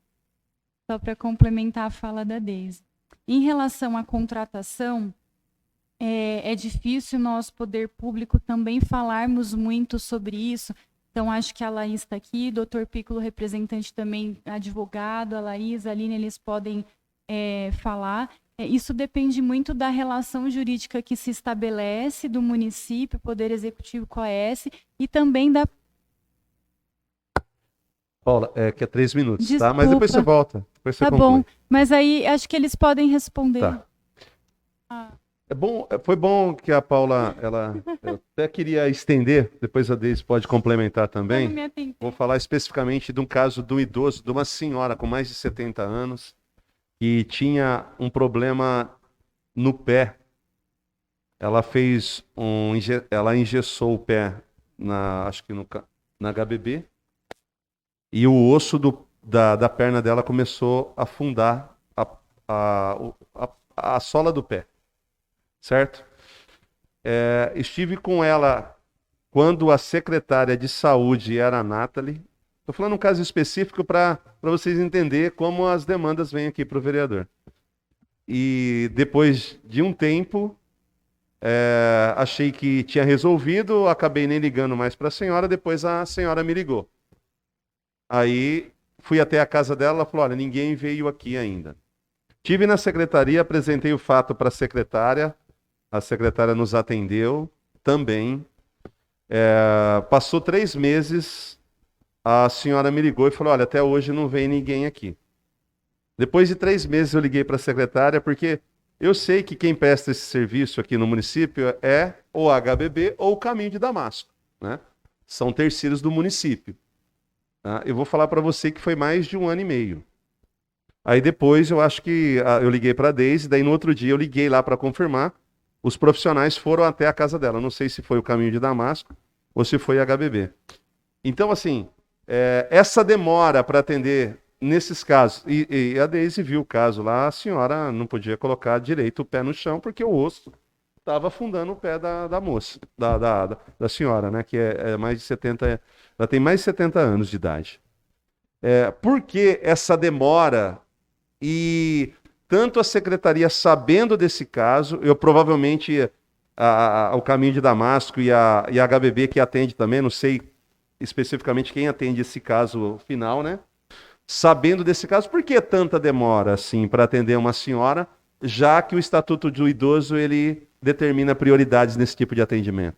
Só para complementar a fala da Deise. Em relação à contratação, é difícil nós, poder público, também falarmos muito sobre isso. Então, acho que a Laís está aqui, doutor Piccolo, representante também, advogado, a Laís, a Aline, eles podem falar. Isso depende muito da relação jurídica que se estabelece do município, Poder Executivo com a AS, e também da... Paula, que é 3 minutos, Desculpa. tá? Mas depois você volta. Depois você conclui. Bom, mas aí acho que eles podem responder. Tá. Foi bom que a Paula, eu até queria estender, depois a Deise pode complementar também. Vou falar especificamente de um caso de um idoso, de uma senhora com mais de 70 anos, que tinha um problema no pé. Ela ela engessou o pé acho que na HBB, e o osso da perna dela começou a afundar a sola do pé, certo? Estive com ela quando a secretária de saúde era a Nathalie. Estou falando um caso específico para vocês entenderem como as demandas vêm aqui para o vereador. E depois de um tempo, achei que tinha resolvido, acabei nem ligando mais para a senhora, depois a senhora me ligou. Aí fui até a casa dela, ela falou, olha, ninguém veio aqui ainda. Estive na secretaria, apresentei o fato para a secretária nos atendeu também. Passou 3 meses... A senhora me ligou e falou, olha, até hoje não vem ninguém aqui. Depois de 3 meses eu liguei para a secretária, porque eu sei que quem presta esse serviço aqui no município é o HBB ou o Caminho de Damasco, né? São terceiros do município. Tá? Eu vou falar para você que foi mais de 1 ano e meio. Aí depois eu acho que eu liguei para a Deise, daí no outro dia eu liguei lá para confirmar, os profissionais foram até a casa dela. Não sei se foi o Caminho de Damasco ou se foi a HBB. Então, assim... essa demora para atender nesses casos, e a Deise viu o caso lá, a senhora não podia colocar direito o pé no chão, porque o osso estava afundando o pé da moça, da senhora, né, que mais de 70, ela tem mais de 70 anos de idade. Por que essa demora? E tanto a secretaria sabendo desse caso, eu provavelmente, o Caminho de Damasco e a HBB que atende também, não sei especificamente quem atende esse caso final, né? Sabendo desse caso, por que tanta demora assim para atender uma senhora, já que o Estatuto do Idoso ele determina prioridades nesse tipo de atendimento?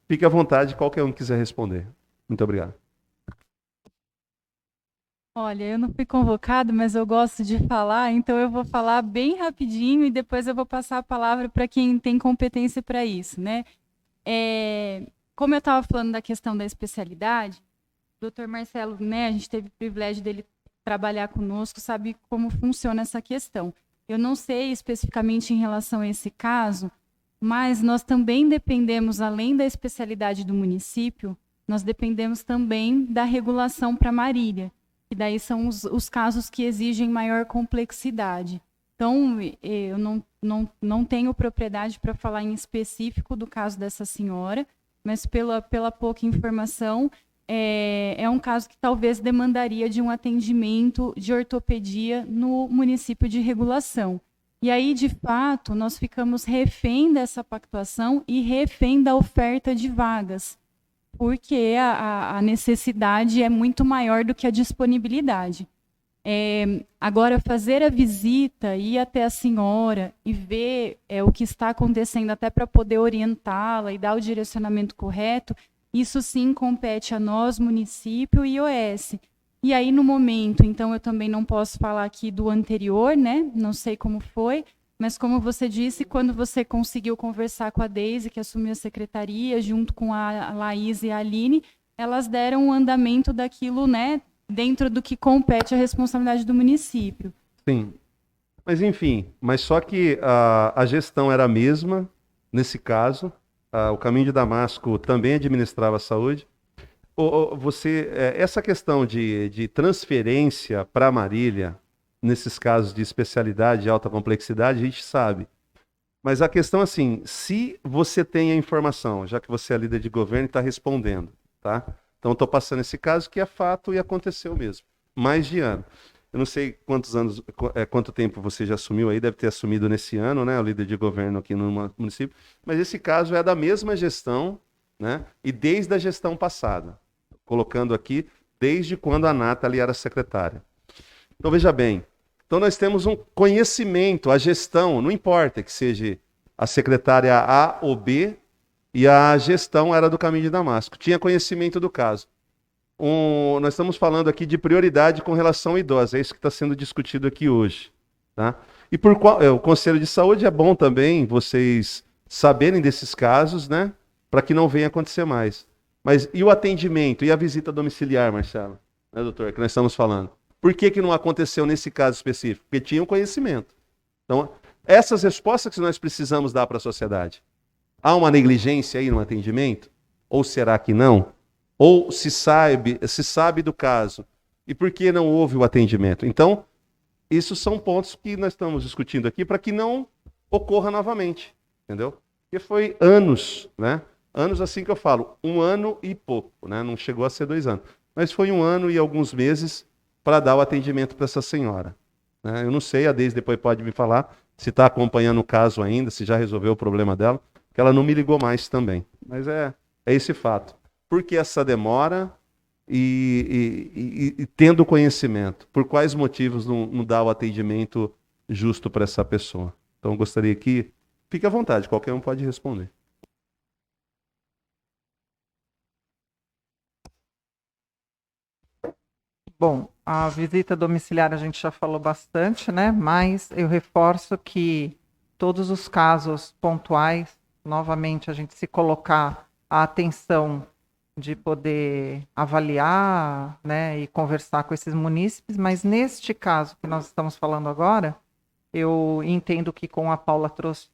Fique à vontade, qualquer um que quiser responder. Muito obrigado. Olha, eu não fui convocado, mas eu gosto de falar, então eu vou falar bem rapidinho e depois eu vou passar a palavra para quem tem competência para isso, né? Como eu estava falando da questão da especialidade, o doutor Marcelo, né, a gente teve o privilégio dele trabalhar conosco, sabe como funciona essa questão. Eu não sei especificamente em relação a esse caso, mas nós também dependemos, além da especialidade do município, nós dependemos também da regulação para Marília, que daí são os casos que exigem maior complexidade. Então, eu não tenho propriedade para falar em específico do caso dessa senhora, mas pela pouca informação, é um caso que talvez demandaria de um atendimento de ortopedia no município de regulação. E aí, de fato, nós ficamos refém dessa pactuação e refém da oferta de vagas, porque a necessidade é muito maior do que a disponibilidade. Agora, fazer a visita, ir até a senhora e ver o que está acontecendo, até para poder orientá-la e dar o direcionamento correto, isso sim compete a nós, município e OS. E aí, no momento, então, eu também não posso falar aqui do anterior, né? Não sei como foi, mas como você disse, quando você conseguiu conversar com a Deise, que assumiu a secretaria, junto com a Laís e a Aline, elas deram o andamento daquilo, né? Dentro do que compete à responsabilidade do município. Sim. Mas enfim, só que a gestão era a mesma nesse caso. o Caminho de Damasco também administrava a saúde. Essa questão de transferência para Marília, nesses casos de especialidade de alta complexidade, a gente sabe. Mas a questão assim, se você tem a informação, já que você é líder de governo e está respondendo, tá? Então estou passando esse caso que é fato e aconteceu mesmo. Mais de ano. Eu não sei quanto tempo você já assumiu aí, deve ter assumido nesse ano, né? O líder de governo aqui no município. Mas esse caso é da mesma gestão, né? E desde a gestão passada. Colocando aqui, desde quando a Nathalie era secretária. Então veja bem. Então nós temos um conhecimento, a gestão, não importa que seja a secretária A ou B, e a gestão era do Caminho de Damasco. Tinha conhecimento do caso. Nós estamos falando aqui de prioridade com relação ao idoso, é isso que está sendo discutido aqui hoje. Tá? E o Conselho de Saúde é bom também vocês saberem desses casos, né? Para que não venha acontecer mais. Mas e o atendimento e a visita domiciliar, Marcelo? Né, doutor, que nós estamos falando. Por que não aconteceu nesse caso específico? Porque tinham conhecimento. Então, essas respostas que nós precisamos dar para a sociedade. Há uma negligência aí no atendimento? Ou será que não? Ou se sabe do caso? E por que não houve o atendimento? Então, isso são pontos que nós estamos discutindo aqui para que não ocorra novamente. Entendeu? Porque foi anos, né? Anos assim que eu falo, 1 ano e pouco, né? Não chegou a ser 2 anos. Mas foi 1 ano e alguns meses para dar o atendimento para essa senhora. Né? Eu não sei, a Deise depois pode me falar se está acompanhando o caso ainda, se já resolveu o problema dela, que ela não me ligou mais também. Mas é esse fato. Por que essa demora e tendo conhecimento? Por quais motivos não dá o atendimento justo para essa pessoa? Então eu gostaria que... Fique à vontade, qualquer um pode responder. Bom, a visita domiciliar a gente já falou bastante, né? Mas eu reforço que todos os casos pontuais, novamente, a gente se colocar a atenção de poder avaliar, né, e conversar com esses munícipes, mas neste caso que nós estamos falando agora, eu entendo que com a Paula trouxe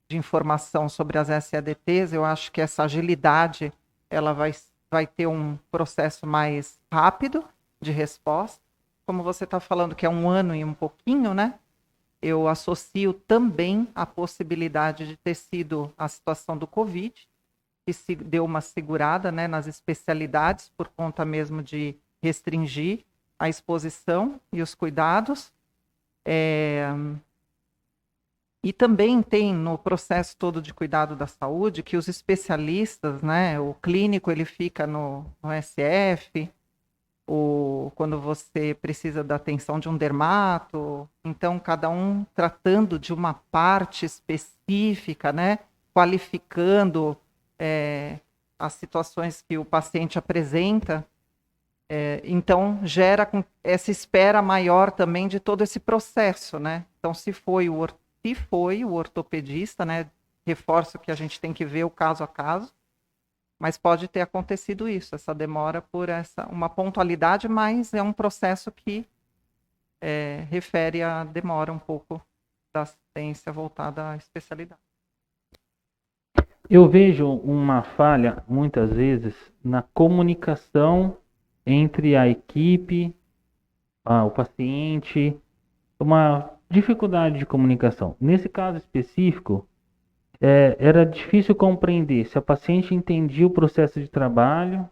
de informação sobre as SADTs, eu acho que essa agilidade ela vai ter um processo mais rápido de resposta. Como você está falando que é 1 ano e um pouquinho, né? Eu associo também a possibilidade de ter sido a situação do Covid, que se deu uma segurada, né, nas especialidades por conta mesmo de restringir a exposição e os cuidados. E também tem no processo todo de cuidado da saúde que os especialistas, né, o clínico ele fica no SF, quando você precisa da atenção de um dermato, então cada um tratando de uma parte específica, né, qualificando as situações que o paciente apresenta, então gera essa espera maior também de todo esse processo, né? Então se foi o ortopedista, né, reforço que a gente tem que ver o caso a caso, mas pode ter acontecido isso, essa demora por uma pontualidade, mas é um processo que refere a demora um pouco da assistência voltada à especialidade. Eu vejo uma falha, muitas vezes, na comunicação entre a equipe, o paciente, uma dificuldade de comunicação. Nesse caso específico, era difícil compreender se a paciente entendia o processo de trabalho,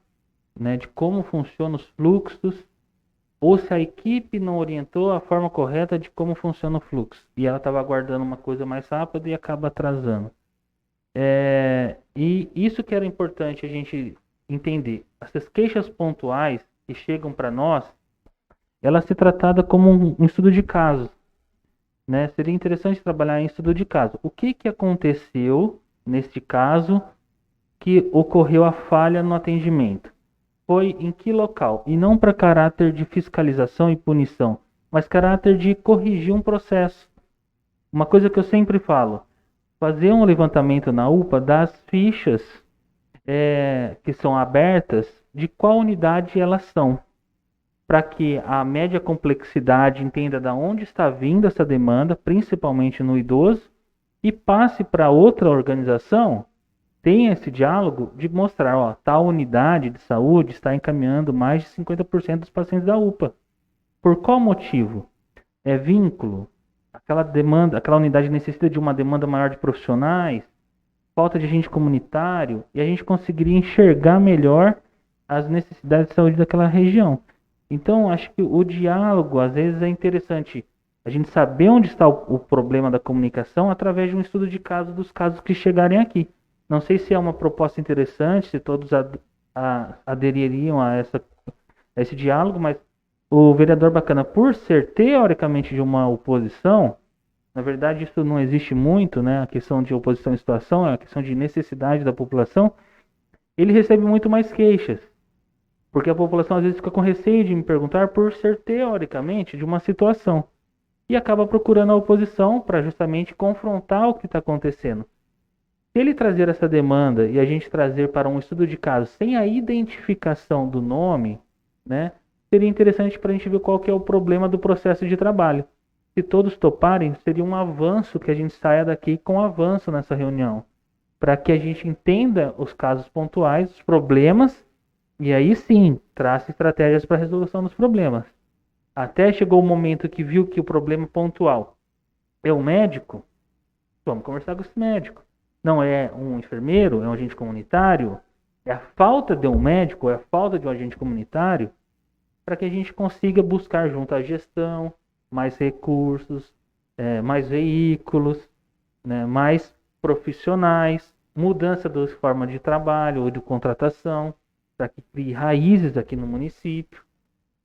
né, de como funcionam os fluxos, ou se a equipe não orientou a forma correta de como funciona o fluxo. E ela estava aguardando uma coisa mais rápida e acaba atrasando. E isso que era importante a gente entender. Essas queixas pontuais que chegam para nós, ela se tratada como um estudo de caso. Né? Seria interessante trabalhar em estudo de caso. O que aconteceu neste caso que ocorreu a falha no atendimento? Foi em que local? E não para caráter de fiscalização e punição, mas caráter de corrigir um processo. Uma coisa que eu sempre falo, fazer um levantamento na UPA das fichas que são abertas, de qual unidade elas são, para que a média complexidade entenda de onde está vindo essa demanda, principalmente no idoso, e passe para outra organização tenha esse diálogo de mostrar, ó, tal unidade de saúde está encaminhando mais de 50% dos pacientes da UPA. Por qual motivo? É vínculo? Aquela demanda, aquela unidade necessita de uma demanda maior de profissionais? Falta de agente comunitário? E a gente conseguiria enxergar melhor as necessidades de saúde daquela região. Então, acho que o diálogo, às vezes, é interessante a gente saber onde está o problema da comunicação através de um estudo de caso dos casos que chegarem aqui. Não sei se é uma proposta interessante, se todos adeririam a esse diálogo, mas o vereador Bacana, por ser teoricamente de uma oposição, na verdade isso não existe muito, né? A questão de oposição em situação, é a questão de necessidade da população, ele recebe muito mais queixas. Porque a população às vezes fica com receio de me perguntar por ser teoricamente de uma situação. E acaba procurando a oposição para justamente confrontar o que está acontecendo. Se ele trazer essa demanda e a gente trazer para um estudo de caso sem a identificação do nome, né, seria interessante para a gente ver qual que é o problema do processo de trabalho. Se todos toparem, seria um avanço que a gente saia daqui com avanço nessa reunião, para que a gente entenda os casos pontuais, os problemas, e aí sim, trace estratégias para a resolução dos problemas. Até chegou o momento que viu que o problema pontual é o médico, vamos conversar com esse médico. Não é um enfermeiro, é um agente comunitário, é a falta de um médico, é a falta de um agente comunitário, para que a gente consiga buscar junto à gestão mais recursos, mais veículos, né, mais profissionais, mudança da forma de trabalho ou de contratação, para que crie raízes aqui no município.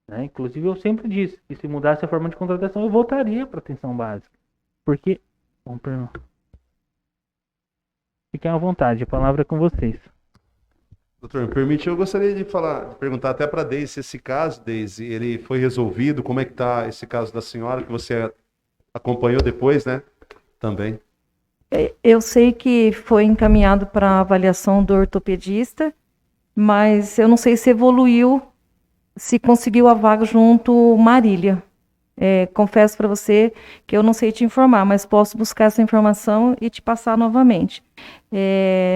Né? Inclusive, eu sempre disse que se mudasse a forma de contratação, eu voltaria para a atenção básica. Porque... Fiquem à vontade, a palavra é com vocês. Doutor, me permite, eu gostaria de perguntar até para a Deise se esse caso, Deise, ele foi resolvido, como é que está esse caso da senhora, que você acompanhou depois, né? Também. Eu sei que foi encaminhado para avaliação do ortopedista, mas eu não sei se evoluiu, se conseguiu a vaga junto Marília. Confesso para você que eu não sei te informar, mas posso buscar essa informação e te passar novamente.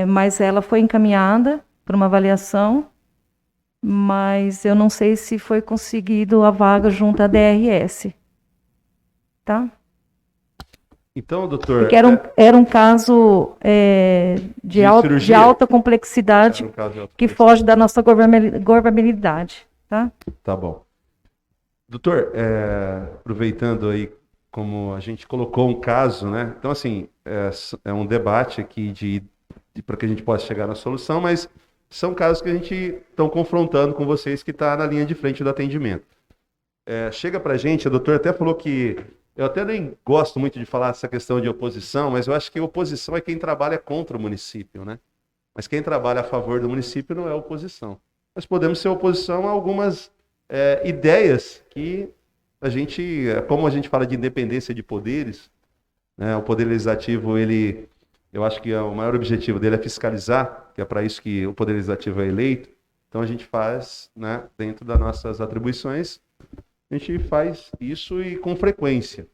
Mas ela foi encaminhada para uma avaliação, mas eu não sei se foi conseguido a vaga junto à DRS. Tá? Então, doutor... Porque era um caso de alta complexidade, que foge da nossa governabilidade. Tá? Tá bom. Doutor, aproveitando aí, como a gente colocou um caso, né? Então, assim, é um debate aqui para que a gente possa chegar na solução, mas são casos que a gente está confrontando com vocês que está na linha de frente do atendimento. Chega para a gente, o doutor até falou que, eu até nem gosto muito de falar essa questão de oposição, mas eu acho que oposição é quem trabalha contra o município, né? Mas quem trabalha a favor do município não é oposição. Nós podemos ser oposição a algumas ideias que a gente, como a gente fala de independência de poderes, né, o Poder Legislativo, eu acho que o maior objetivo dele é fiscalizar, que é para isso que o Poder Legislativo é eleito. Então a gente faz, né, dentro das nossas atribuições, a gente faz isso e com frequência.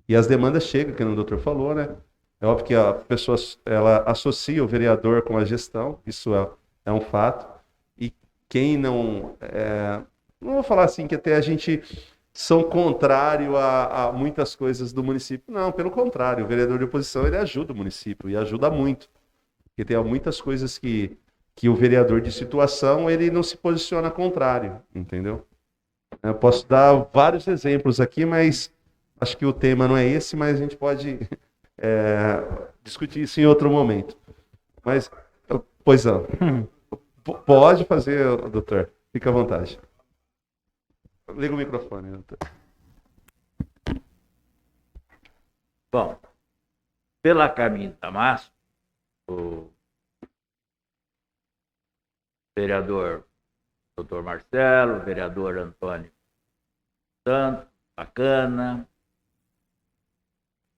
E as demandas chegam, que o doutor falou, né? É óbvio que a pessoa ela associa o vereador com a gestão, isso é um fato. E quem não vou falar assim que até a gente são contrário a muitas coisas do município. Não, pelo contrário, o vereador de oposição ele ajuda o município e ajuda muito. Porque tem muitas coisas que o vereador de situação ele não se posiciona contrário, entendeu? Eu posso dar vários exemplos aqui, mas acho que o tema não é esse, mas a gente pode discutir isso em outro momento. Mas, pois não. Pode fazer, doutor. Fica à vontade. Liga o microfone, doutor. Bom, pela Caminho da Massa, o vereador doutor Marcelo, o vereador Antônio Santos, Bacana,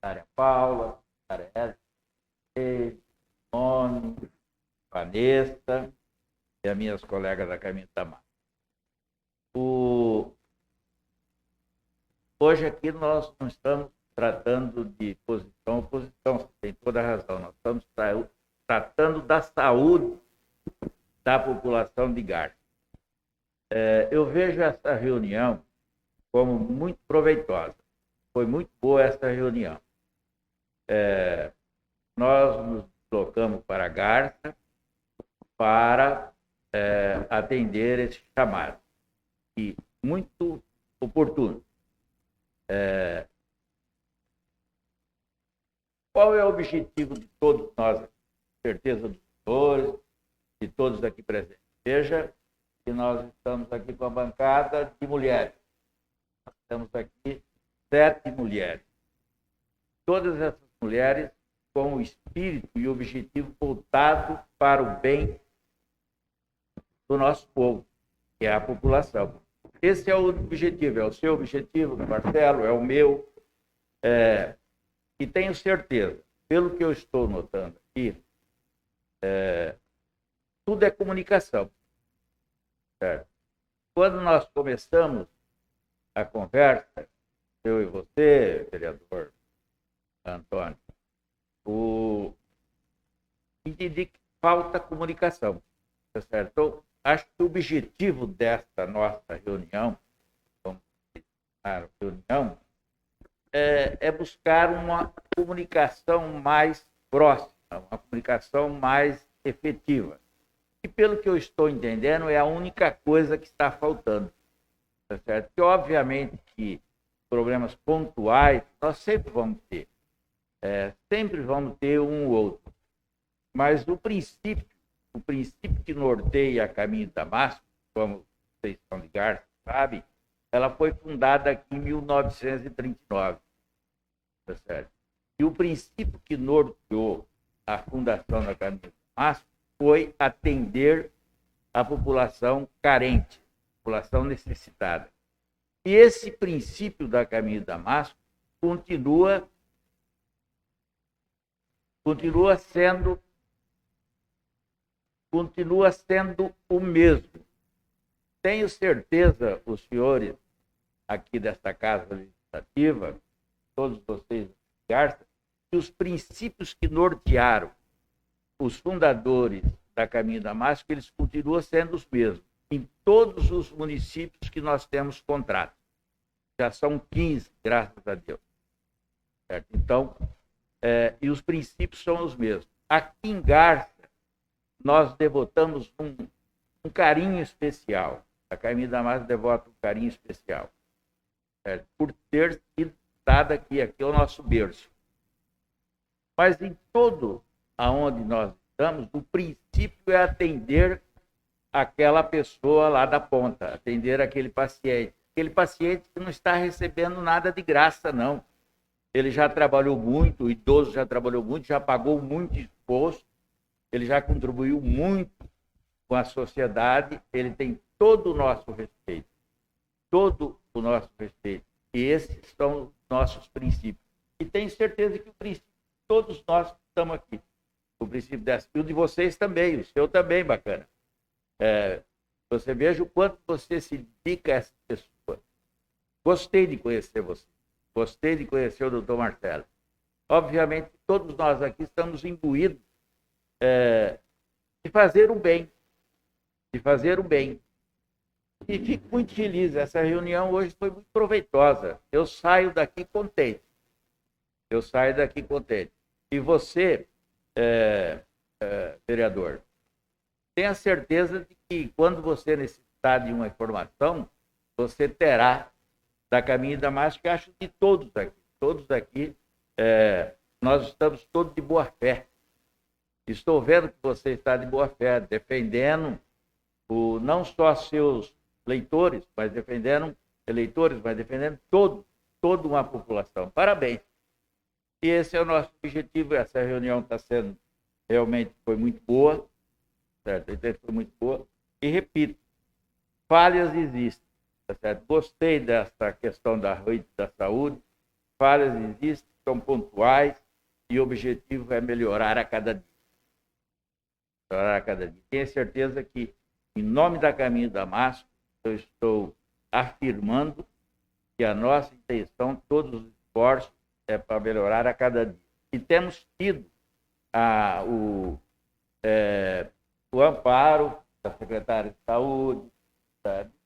a secretária Paula, a secretária Nome, Vanessa e as minhas colegas da Caminho da Massa. Hoje aqui nós não estamos tratando de posição, oposição, você tem toda a razão, nós estamos tratando da saúde da população de Garça. Eu vejo essa reunião como muito proveitosa. Foi muito boa essa reunião. Nós nos deslocamos para Garça para atender esse chamado. E muito oportuno. Qual é o objetivo de todos nós? Certeza dos senhores, de todos aqui presentes. Veja que nós estamos aqui com a bancada de mulheres. Nós temos aqui 7 mulheres. Todas essas mulheres com o espírito e o objetivo voltado para o bem do nosso povo, que é a população. Esse é o objetivo, é o seu objetivo, do Marcelo, é o meu. E tenho certeza, pelo que eu estou notando aqui, tudo é comunicação. Certo? Quando nós começamos a conversa, eu e você, vereador Antônio, entendi que falta comunicação. Tá certo? Então, acho que o objetivo desta nossa reunião, é buscar uma comunicação mais próxima, uma comunicação mais efetiva. E pelo que eu estou entendendo, é a única coisa que está faltando. Tá certo? Porque, obviamente, que problemas pontuais nós sempre vamos ter. Sempre vamos ter um ou outro. Mas o princípio que norteia a Caminho de Damasco, como vocês estão ligados, sabe, ela foi fundada aqui em 1939. Tá certo? E o princípio que norteou a fundação da Caminho de Damasco foi atender a população carente, a população necessitada. E esse princípio da Caminho de Damasco continua sendo o mesmo. Tenho certeza, os senhores aqui desta Casa Legislativa, todos vocês, Garça, que os princípios que nortearam os fundadores da Caminho de Damasco, eles continuam sendo os mesmos, em todos os municípios que nós temos contrato. Já são 15, graças a Deus. Certo? Então, e os princípios são os mesmos. Aqui em Garça, nós devotamos um carinho especial. A Caminho de Damasco devota um carinho especial. Certo? Por ter sido dado aqui é o nosso berço. Mas em todo aonde nós estamos, o princípio é atender aquela pessoa lá da ponta, atender aquele paciente. Aquele paciente que não está recebendo nada de graça, não. Ele já trabalhou muito, o idoso já trabalhou muito, já pagou muito imposto, ele já contribuiu muito com a sociedade, ele tem todo o nosso respeito. Todo o nosso respeito. E esses são os nossos princípios. E tenho certeza que o princípio, todos nós que estamos aqui, o princípio dessa, e o de vocês também, o seu também, bacana. Você veja o quanto você se dedica a essa pessoa. Gostei de conhecer você. Gostei de conhecer o doutor Marcelo. Obviamente, todos nós aqui estamos imbuídos de fazer o bem. De fazer o bem. E fico muito feliz. Essa reunião hoje foi muito proveitosa. Eu saio daqui contente. Eu saio daqui contente. E você, vereador, tenha certeza de que quando você necessitar de uma informação, você terá da Caminho de Damasco, que acho que todos aqui, nós estamos todos de boa fé. Estou vendo que você está de boa fé, defendendo não só seus leitores, mas defendendo eleitores, mas defendendo toda uma população. Parabéns. E esse é o nosso objetivo. Essa reunião está sendo, realmente foi muito boa, certo? Foi muito boa. E repito, falhas existem. Tá certo? Gostei dessa questão da rede da saúde. Falhas existem, são pontuais e o objetivo é melhorar a cada dia. Melhorar a cada dia. Tenho certeza que, em nome da Caminho de Damasco, eu estou afirmando que a nossa intenção, todos os esforços, é para melhorar a cada dia. E temos tido o amparo da secretária de Saúde,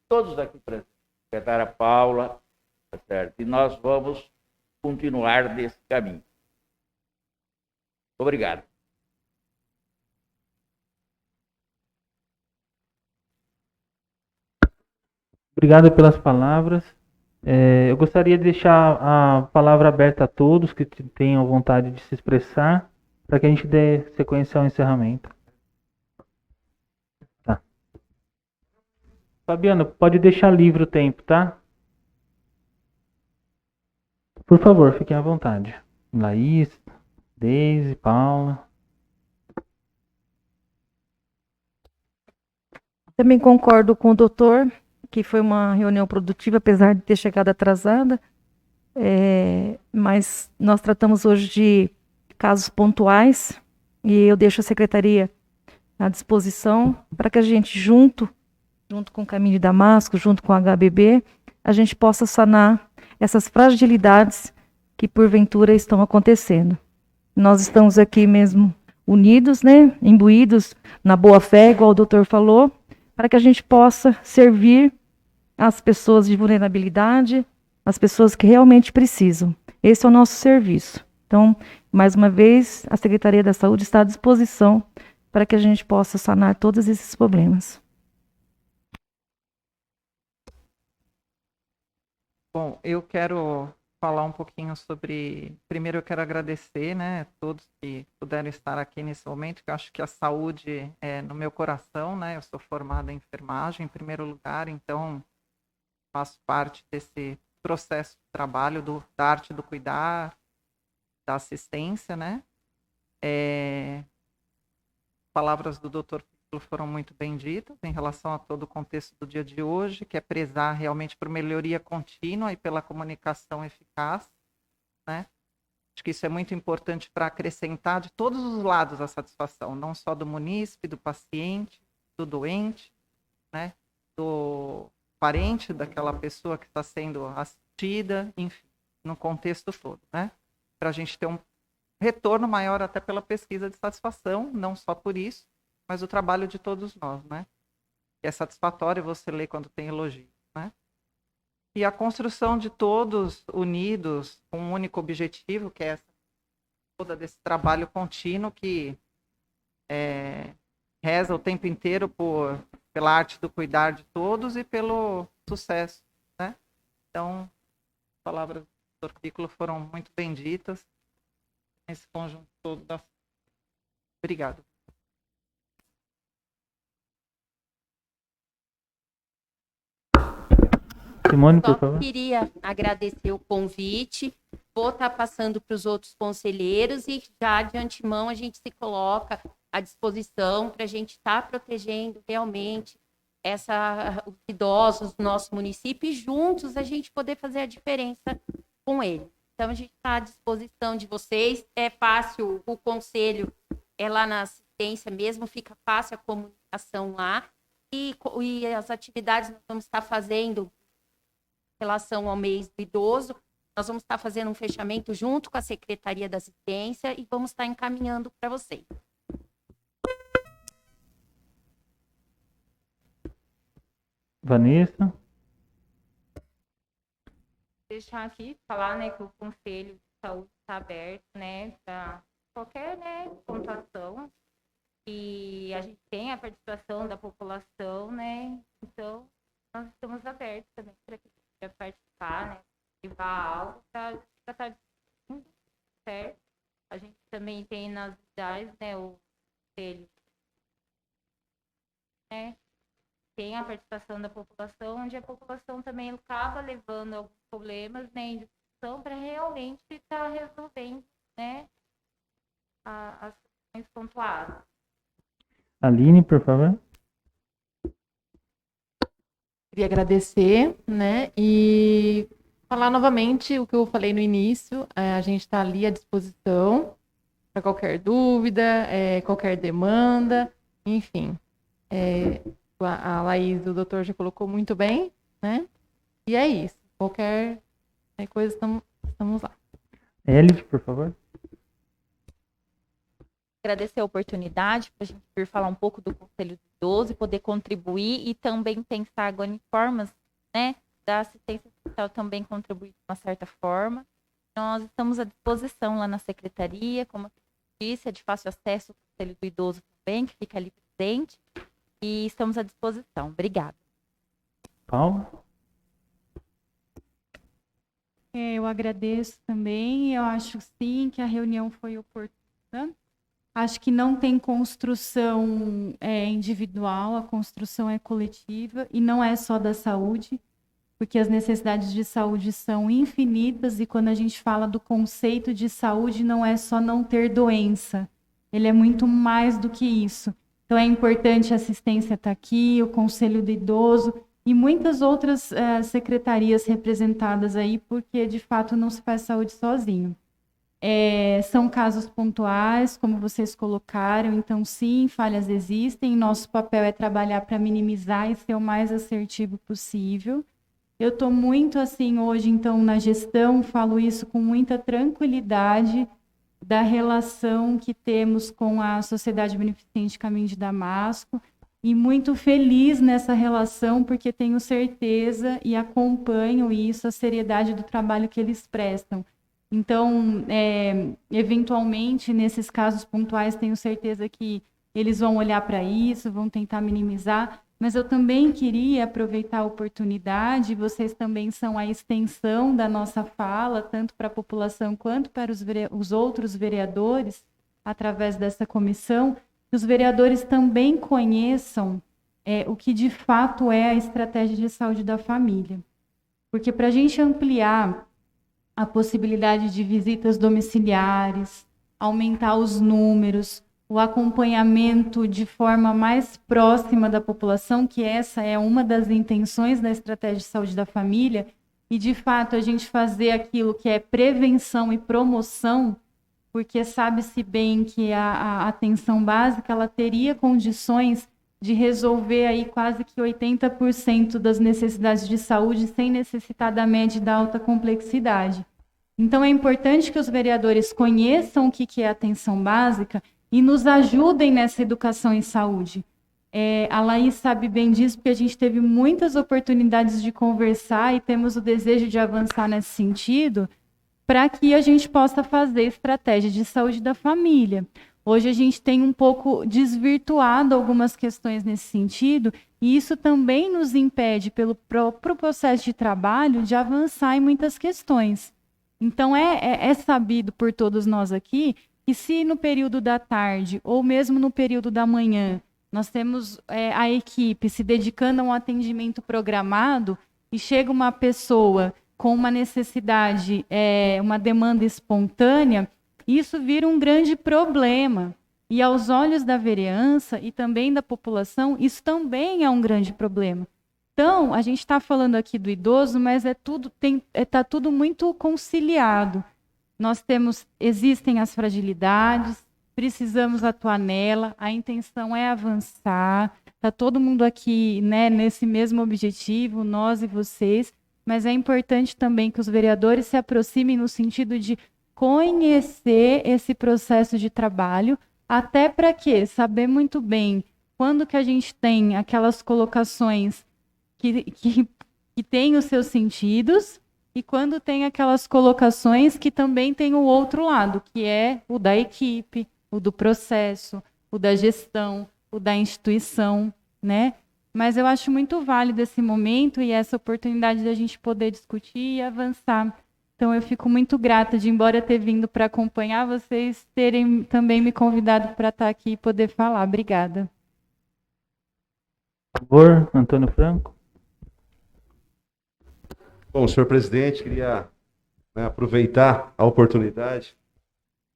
todos aqui presentes, secretária Paula, tá certo? E nós vamos continuar nesse caminho. Obrigado. Obrigado pelas palavras. Eu gostaria de deixar a palavra aberta a todos que tenham vontade de se expressar, para que a gente dê sequência ao encerramento. Tá. Fabiano, pode deixar livre o tempo, tá? Por favor, fiquem à vontade. Laís, Deise, Paula. Também concordo com o doutor, que foi uma reunião produtiva, apesar de ter chegado atrasada. Mas nós tratamos hoje de casos pontuais e eu deixo a secretaria à disposição para que a gente, junto com o Caminho de Damasco, junto com a HBB, a gente possa sanar essas fragilidades que porventura estão acontecendo. Nós estamos aqui mesmo unidos, né, imbuídos na boa fé, igual o doutor falou, para que a gente possa servir as pessoas de vulnerabilidade, as pessoas que realmente precisam. Esse é o nosso serviço. Então, mais uma vez, a Secretaria da Saúde está à disposição para que a gente possa sanar todos esses problemas. Bom, eu quero falar um pouquinho sobre... Primeiro eu quero agradecer, né, todos que puderam estar aqui nesse momento, que eu acho que a saúde é no meu coração, né? Eu sou formada em enfermagem, em primeiro lugar, então faço parte desse processo de trabalho da arte do cuidar, da assistência, né? Palavras do Dr. foram muito bem ditas em relação a todo o contexto do dia de hoje, que é prezar realmente por melhoria contínua e pela comunicação eficaz, né? Acho que isso é muito importante para acrescentar de todos os lados a satisfação, não só do munícipe, do paciente, do doente, né? Do parente daquela pessoa que está sendo assistida, enfim, no contexto todo, né? Para a gente ter um retorno maior até pela pesquisa de satisfação, não só por isso, mas o trabalho de todos nós, né? Que é satisfatório você ler quando tem elogio, né? E a construção de todos unidos com um único objetivo, que é essa toda desse trabalho contínuo que reza o tempo inteiro pela arte do cuidar de todos e pelo sucesso, né? Então, as palavras do Dr. Piccolo foram muito bem ditas nesse conjunto todo da... Obrigado. Simone, por Só favor. queria agradecer o convite, vou estar passando para os outros conselheiros e já de antemão a gente se coloca à disposição para a gente estar protegendo realmente os idosos do nosso município e juntos a gente poder fazer a diferença com eles. Então a gente está à disposição de vocês, é fácil, o conselho é lá na assistência mesmo, fica fácil a comunicação lá e as atividades nós vamos estar fazendo em relação ao mês do idoso, nós vamos estar fazendo um fechamento junto com a Secretaria da Assistência e vamos estar encaminhando para vocês. Vanessa. Deixar aqui, falar, né, que o Conselho de Saúde está aberto, né, para qualquer, né, contação. E a gente tem a participação da população, né, então nós estamos abertos também para quem quer participar, né, levar algo para estar certo. A gente também tem nas unidades, né, o Conselho, né, tem a participação da população, onde a população também acaba levando alguns problemas, né, em discussão para realmente estar resolvendo, né, as questões pontuadas. Aline, por favor. Queria agradecer, né, e falar novamente o que eu falei no início, a gente está ali à disposição para qualquer dúvida, qualquer demanda, enfim. A Laís, o doutor já colocou muito bem, né? E é isso. Qualquer coisa, estamos lá. Elis, por favor. agradecer a oportunidade para a gente vir falar um pouco do Conselho do Idoso e poder contribuir e também pensar agora em formas, né, da assistência social também contribuir de uma certa forma. Nós estamos à disposição lá na secretaria, como eu disse, é de fácil acesso ao Conselho do Idoso também, que fica ali presente, e estamos à disposição. Obrigada. Paula? Eu agradeço também. Eu acho sim que a reunião foi oportuna. Acho que não tem construção individual, a construção é coletiva e não é só da saúde, porque as necessidades de saúde são infinitas e quando a gente fala do conceito de saúde não é só não ter doença, ele é muito mais do que isso. Então é importante a assistência estar aqui, o Conselho do Idoso e muitas outras secretarias representadas aí, porque de fato não se faz saúde sozinho. São casos pontuais, como vocês colocaram, então sim, falhas existem, nosso papel é trabalhar para minimizar e ser o mais assertivo possível. Eu estou muito assim hoje, então, na gestão, falo isso com muita tranquilidade da relação que temos com a Sociedade Beneficente Caminho de Damasco e muito feliz nessa relação, porque tenho certeza e acompanho isso, a seriedade do trabalho que eles prestam. Então, eventualmente, nesses casos pontuais, tenho certeza que eles vão olhar para isso, vão tentar minimizar, mas eu também queria aproveitar a oportunidade, vocês também são a extensão da nossa fala, tanto para a população quanto para os outros vereadores, através dessa comissão, que os vereadores também conheçam o que de fato é a estratégia de saúde da família. Porque para a gente ampliar a possibilidade de visitas domiciliares, aumentar os números, o acompanhamento de forma mais próxima da população, que essa é uma das intenções da estratégia de saúde da família, e de fato a gente fazer aquilo que é prevenção e promoção, porque sabe-se bem que a atenção básica ela teria condições de resolver aí quase que 80% das necessidades de saúde sem necessitar da média e da alta complexidade. Então é importante que os vereadores conheçam o que é atenção básica e nos ajudem nessa educação em saúde. A Laís sabe bem disso, porque a gente teve muitas oportunidades de conversar e temos o desejo de avançar nesse sentido, para que a gente possa fazer estratégia de saúde da família. Hoje a gente tem um pouco desvirtuado algumas questões nesse sentido, e isso também nos impede, pelo próprio processo de trabalho, de avançar em muitas questões. Então, é sabido por todos nós aqui que se no período da tarde ou mesmo no período da manhã nós temos a equipe se dedicando a um atendimento programado e chega uma pessoa com uma necessidade, uma demanda espontânea, isso vira um grande problema. E aos olhos da vereança e também da população, isso também é um grande problema. Então, a gente está falando aqui do idoso, mas está tudo muito conciliado. Existem as fragilidades, precisamos atuar nela, a intenção é avançar, está todo mundo aqui, né, nesse mesmo objetivo, nós e vocês, mas é importante também que os vereadores se aproximem no sentido de conhecer esse processo de trabalho, até para quê? Saber muito bem quando que a gente tem aquelas colocações que têm os seus sentidos e quando tem aquelas colocações que também tem o outro lado, que é o da equipe, o do processo, o da gestão, o da instituição, né? Mas eu acho muito válido esse momento e essa oportunidade de a gente poder discutir e avançar. Então, eu fico muito grata de, embora ter vindo para acompanhar, vocês terem também me convidado para estar aqui e poder falar. Obrigada. Por favor, Antônio Franco. Bom, senhor presidente, queria aproveitar a oportunidade,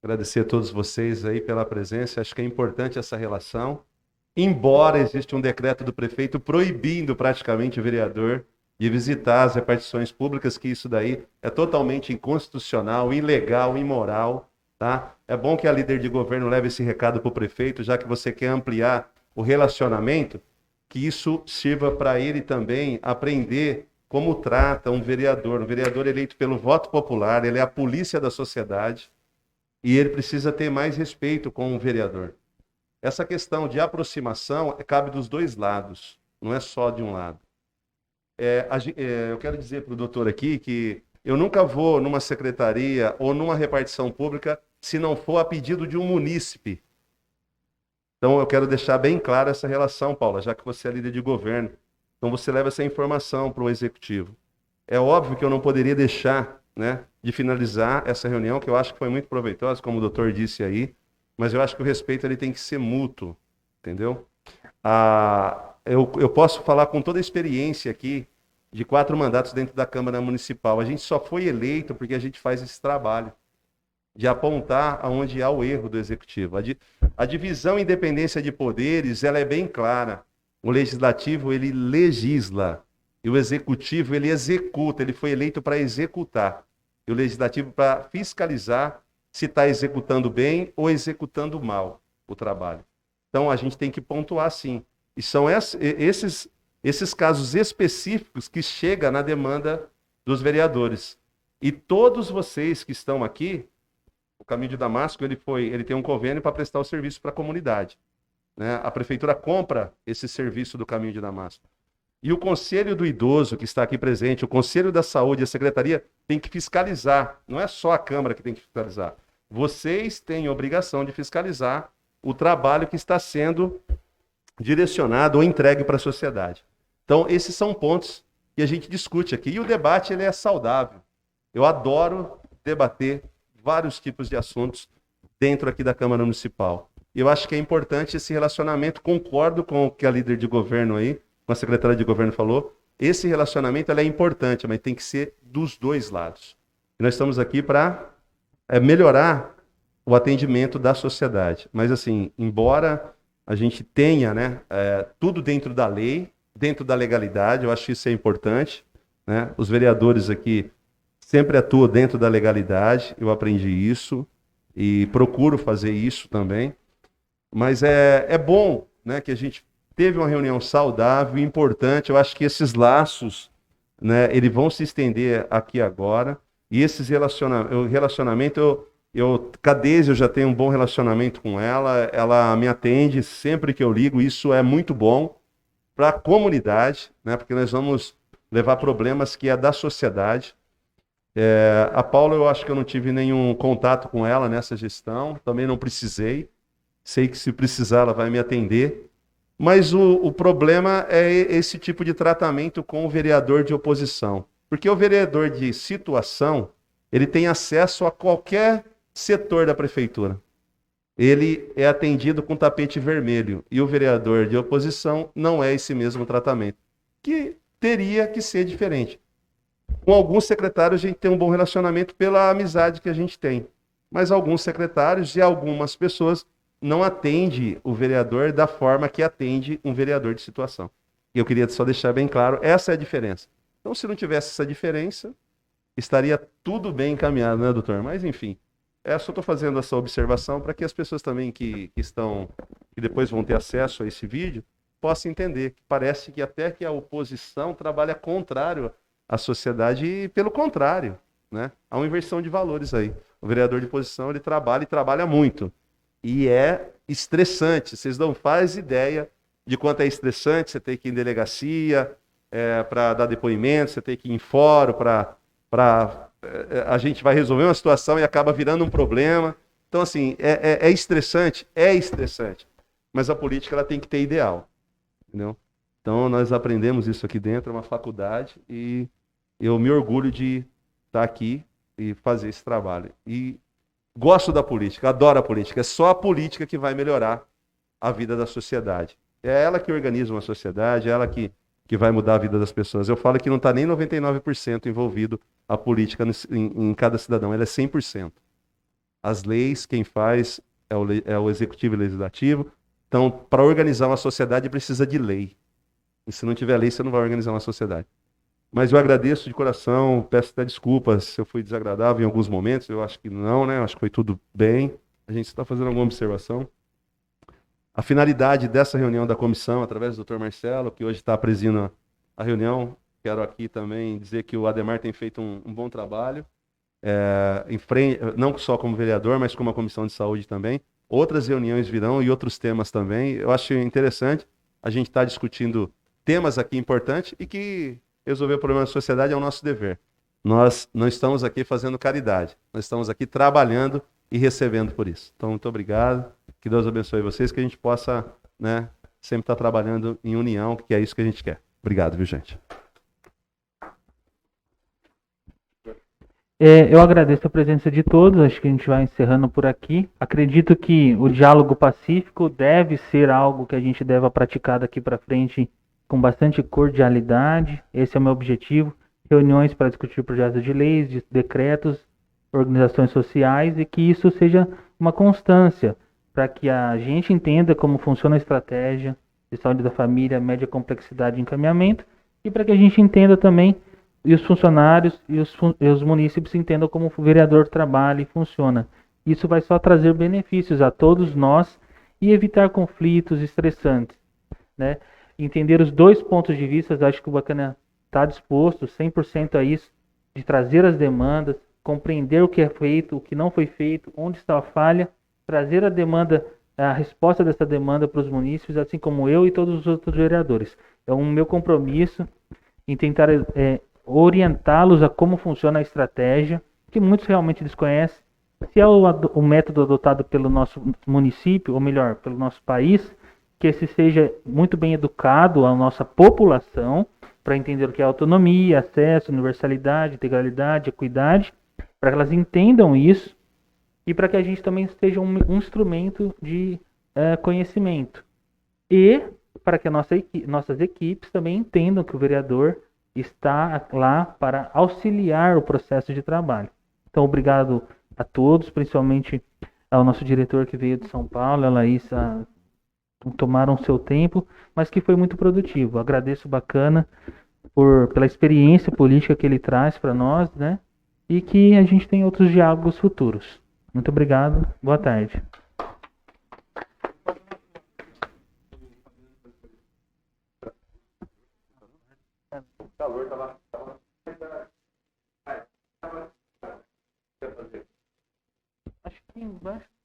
agradecer a todos vocês aí pela presença. Acho que é importante essa relação, embora exista um decreto do prefeito proibindo praticamente o vereador de visitar as repartições públicas, que isso daí é totalmente inconstitucional, ilegal, imoral, tá? É bom que a líder de governo leve esse recado para o prefeito, já que você quer ampliar o relacionamento, que isso sirva para ele também aprender como trata um vereador eleito pelo voto popular, ele é a polícia da sociedade, e ele precisa ter mais respeito com o vereador. Essa questão de aproximação cabe dos dois lados, não é só de um lado. Eu quero dizer para o doutor aqui que eu nunca vou numa secretaria ou numa repartição pública se não for a pedido de um munícipe. Então, eu quero deixar bem clara essa relação, Paula, já que você é líder de governo. Então, você leva essa informação para o executivo. É óbvio que eu não poderia deixar, né, de finalizar essa reunião, que eu acho que foi muito proveitosa, como o doutor disse aí, mas eu acho que o respeito ele tem que ser mútuo, entendeu? Eu posso falar com toda a experiência aqui de 4 mandatos dentro da Câmara Municipal. A gente só foi eleito porque a gente faz esse trabalho de apontar aonde há o erro do executivo. A divisão e independência de poderes, ela é bem clara. O legislativo, ele legisla, e o executivo, ele executa, ele foi eleito para executar. E o legislativo para fiscalizar se está executando bem ou executando mal o trabalho. Então, a gente tem que pontuar sim. E são esses casos específicos que chegam na demanda dos vereadores. E todos vocês que estão aqui, o Caminho de Damasco, ele tem um convênio para prestar o serviço para a comunidade, né? A prefeitura compra esse serviço do Caminho de Damasco. E o Conselho do Idoso, que está aqui presente, o Conselho da Saúde, a Secretaria, tem que fiscalizar. Não é só a Câmara que tem que fiscalizar. Vocês têm a obrigação de fiscalizar o trabalho que está sendo direcionado ou entregue para a sociedade. Então, esses são pontos que a gente discute aqui. E o debate, ele é saudável. Eu adoro debater vários tipos de assuntos dentro aqui da Câmara Municipal. E eu acho que é importante esse relacionamento, concordo com o que a líder de governo aí, com a secretária de governo falou, esse relacionamento é importante, mas tem que ser dos dois lados. E nós estamos aqui para melhorar o atendimento da sociedade. Mas assim, embora a gente tenha, né, tudo dentro da lei, dentro da legalidade, eu acho que isso é importante, né? Os vereadores aqui sempre atuo dentro da legalidade, eu aprendi isso e procuro fazer isso também. Mas é bom, né, que a gente teve uma reunião saudável e importante. Eu acho que esses laços, né, eles vão se estender aqui agora. E esses relacionamento, com a Deise eu já tenho um bom relacionamento com ela. Ela me atende sempre que eu ligo. Isso é muito bom para a comunidade, né, porque nós vamos levar problemas que é da sociedade. A Paula, eu acho que eu não tive nenhum contato com ela nessa gestão, também não precisei. Sei que se precisar ela vai me atender. Mas o problema é esse tipo de tratamento com o vereador de oposição. Porque o vereador de situação, ele tem acesso a qualquer setor da prefeitura. Ele é atendido com tapete vermelho. E o vereador de oposição não é esse mesmo tratamento. Que teria que ser diferente. Com alguns secretários a gente tem um bom relacionamento pela amizade que a gente tem. Mas alguns secretários e algumas pessoas não atendem o vereador da forma que atende um vereador de situação. E eu queria só deixar bem claro, essa é a diferença. Então, se não tivesse essa diferença, estaria tudo bem encaminhado, né, doutor? Mas, enfim, só estou fazendo essa observação para que as pessoas também que depois vão ter acesso a esse vídeo, possam entender que parece que até que a oposição trabalha contrário à sociedade e pelo contrário, né? Há uma inversão de valores aí. O vereador de oposição, ele trabalha e trabalha muito. E é estressante, vocês não fazem ideia de quanto é estressante. Você tem que ir em delegacia para dar depoimento, você tem que ir em fórum a gente vai resolver uma situação e acaba virando um problema. Então, assim, é estressante, mas a política ela tem que ter ideal, entendeu? Então, nós aprendemos isso aqui dentro, é uma faculdade, e eu me orgulho de estar aqui e fazer esse trabalho. E gosto da política, adoro a política. É só a política que vai melhorar a vida da sociedade. É ela que organiza uma sociedade, é ela que vai mudar a vida das pessoas. Eu falo que não está nem 99% envolvido a política em cada cidadão, ela é 100%. As leis, quem faz é o executivo e o legislativo. Então, para organizar uma sociedade precisa de lei. E se não tiver lei, você não vai organizar uma sociedade. Mas eu agradeço de coração, peço até desculpas se eu fui desagradável em alguns momentos. Eu acho que não, né? Eu acho que foi tudo bem. A gente está fazendo alguma observação. A finalidade dessa reunião da comissão, através do Dr. Marcelo, que hoje está presidindo a reunião, quero aqui também dizer que o Ademar tem feito um bom trabalho. em frente, não só como vereador, mas como a Comissão de Saúde também. Outras reuniões virão e outros temas também. Eu acho interessante a gente estar discutindo temas aqui importantes e que resolver o problema da sociedade é o nosso dever. Nós não estamos aqui fazendo caridade, nós estamos aqui trabalhando e recebendo por isso. Então, muito obrigado, que Deus abençoe vocês, que a gente possa, né, sempre estar trabalhando em união, que é isso que a gente quer. Obrigado, viu, gente? Eu agradeço a presença de todos, acho que a gente vai encerrando por aqui. Acredito que o diálogo pacífico deve ser algo que a gente deve praticar daqui para frente com bastante cordialidade. Esse é o meu objetivo. Reuniões para discutir projetos de leis, de decretos, organizações sociais, e que isso seja uma constância para que a gente entenda como funciona a estratégia de saúde da família, média complexidade e encaminhamento, e para que a gente entenda também e os funcionários e os munícipes entendam como o vereador trabalha e funciona. Isso vai só trazer benefícios a todos nós e evitar conflitos estressantes, né? Entender os dois pontos de vista, acho que o Bacana está disposto 100% a isso, de trazer as demandas, compreender o que é feito, o que não foi feito, onde está a falha, trazer a demanda, a resposta dessa demanda para os munícipes, assim como eu e todos os outros vereadores. É o meu compromisso em tentar orientá-los a como funciona a estratégia, que muitos realmente desconhecem. Se é o método adotado pelo nosso município, ou melhor, pelo nosso país, que esse seja muito bem educado à nossa população, para entender o que é autonomia, acesso, universalidade, integralidade, equidade, para que elas entendam isso, e para que a gente também seja um instrumento de conhecimento. E para que nossas equipes também entendam que o vereador está lá para auxiliar o processo de trabalho. Então, obrigado a todos, principalmente ao nosso diretor que veio de São Paulo, a Laísa, tomaram seu tempo, mas que foi muito produtivo. Agradeço o Bacana pela experiência política que ele traz para nós, né? E que a gente tenha outros diálogos futuros. Muito obrigado, boa tarde. Acho que embaixo.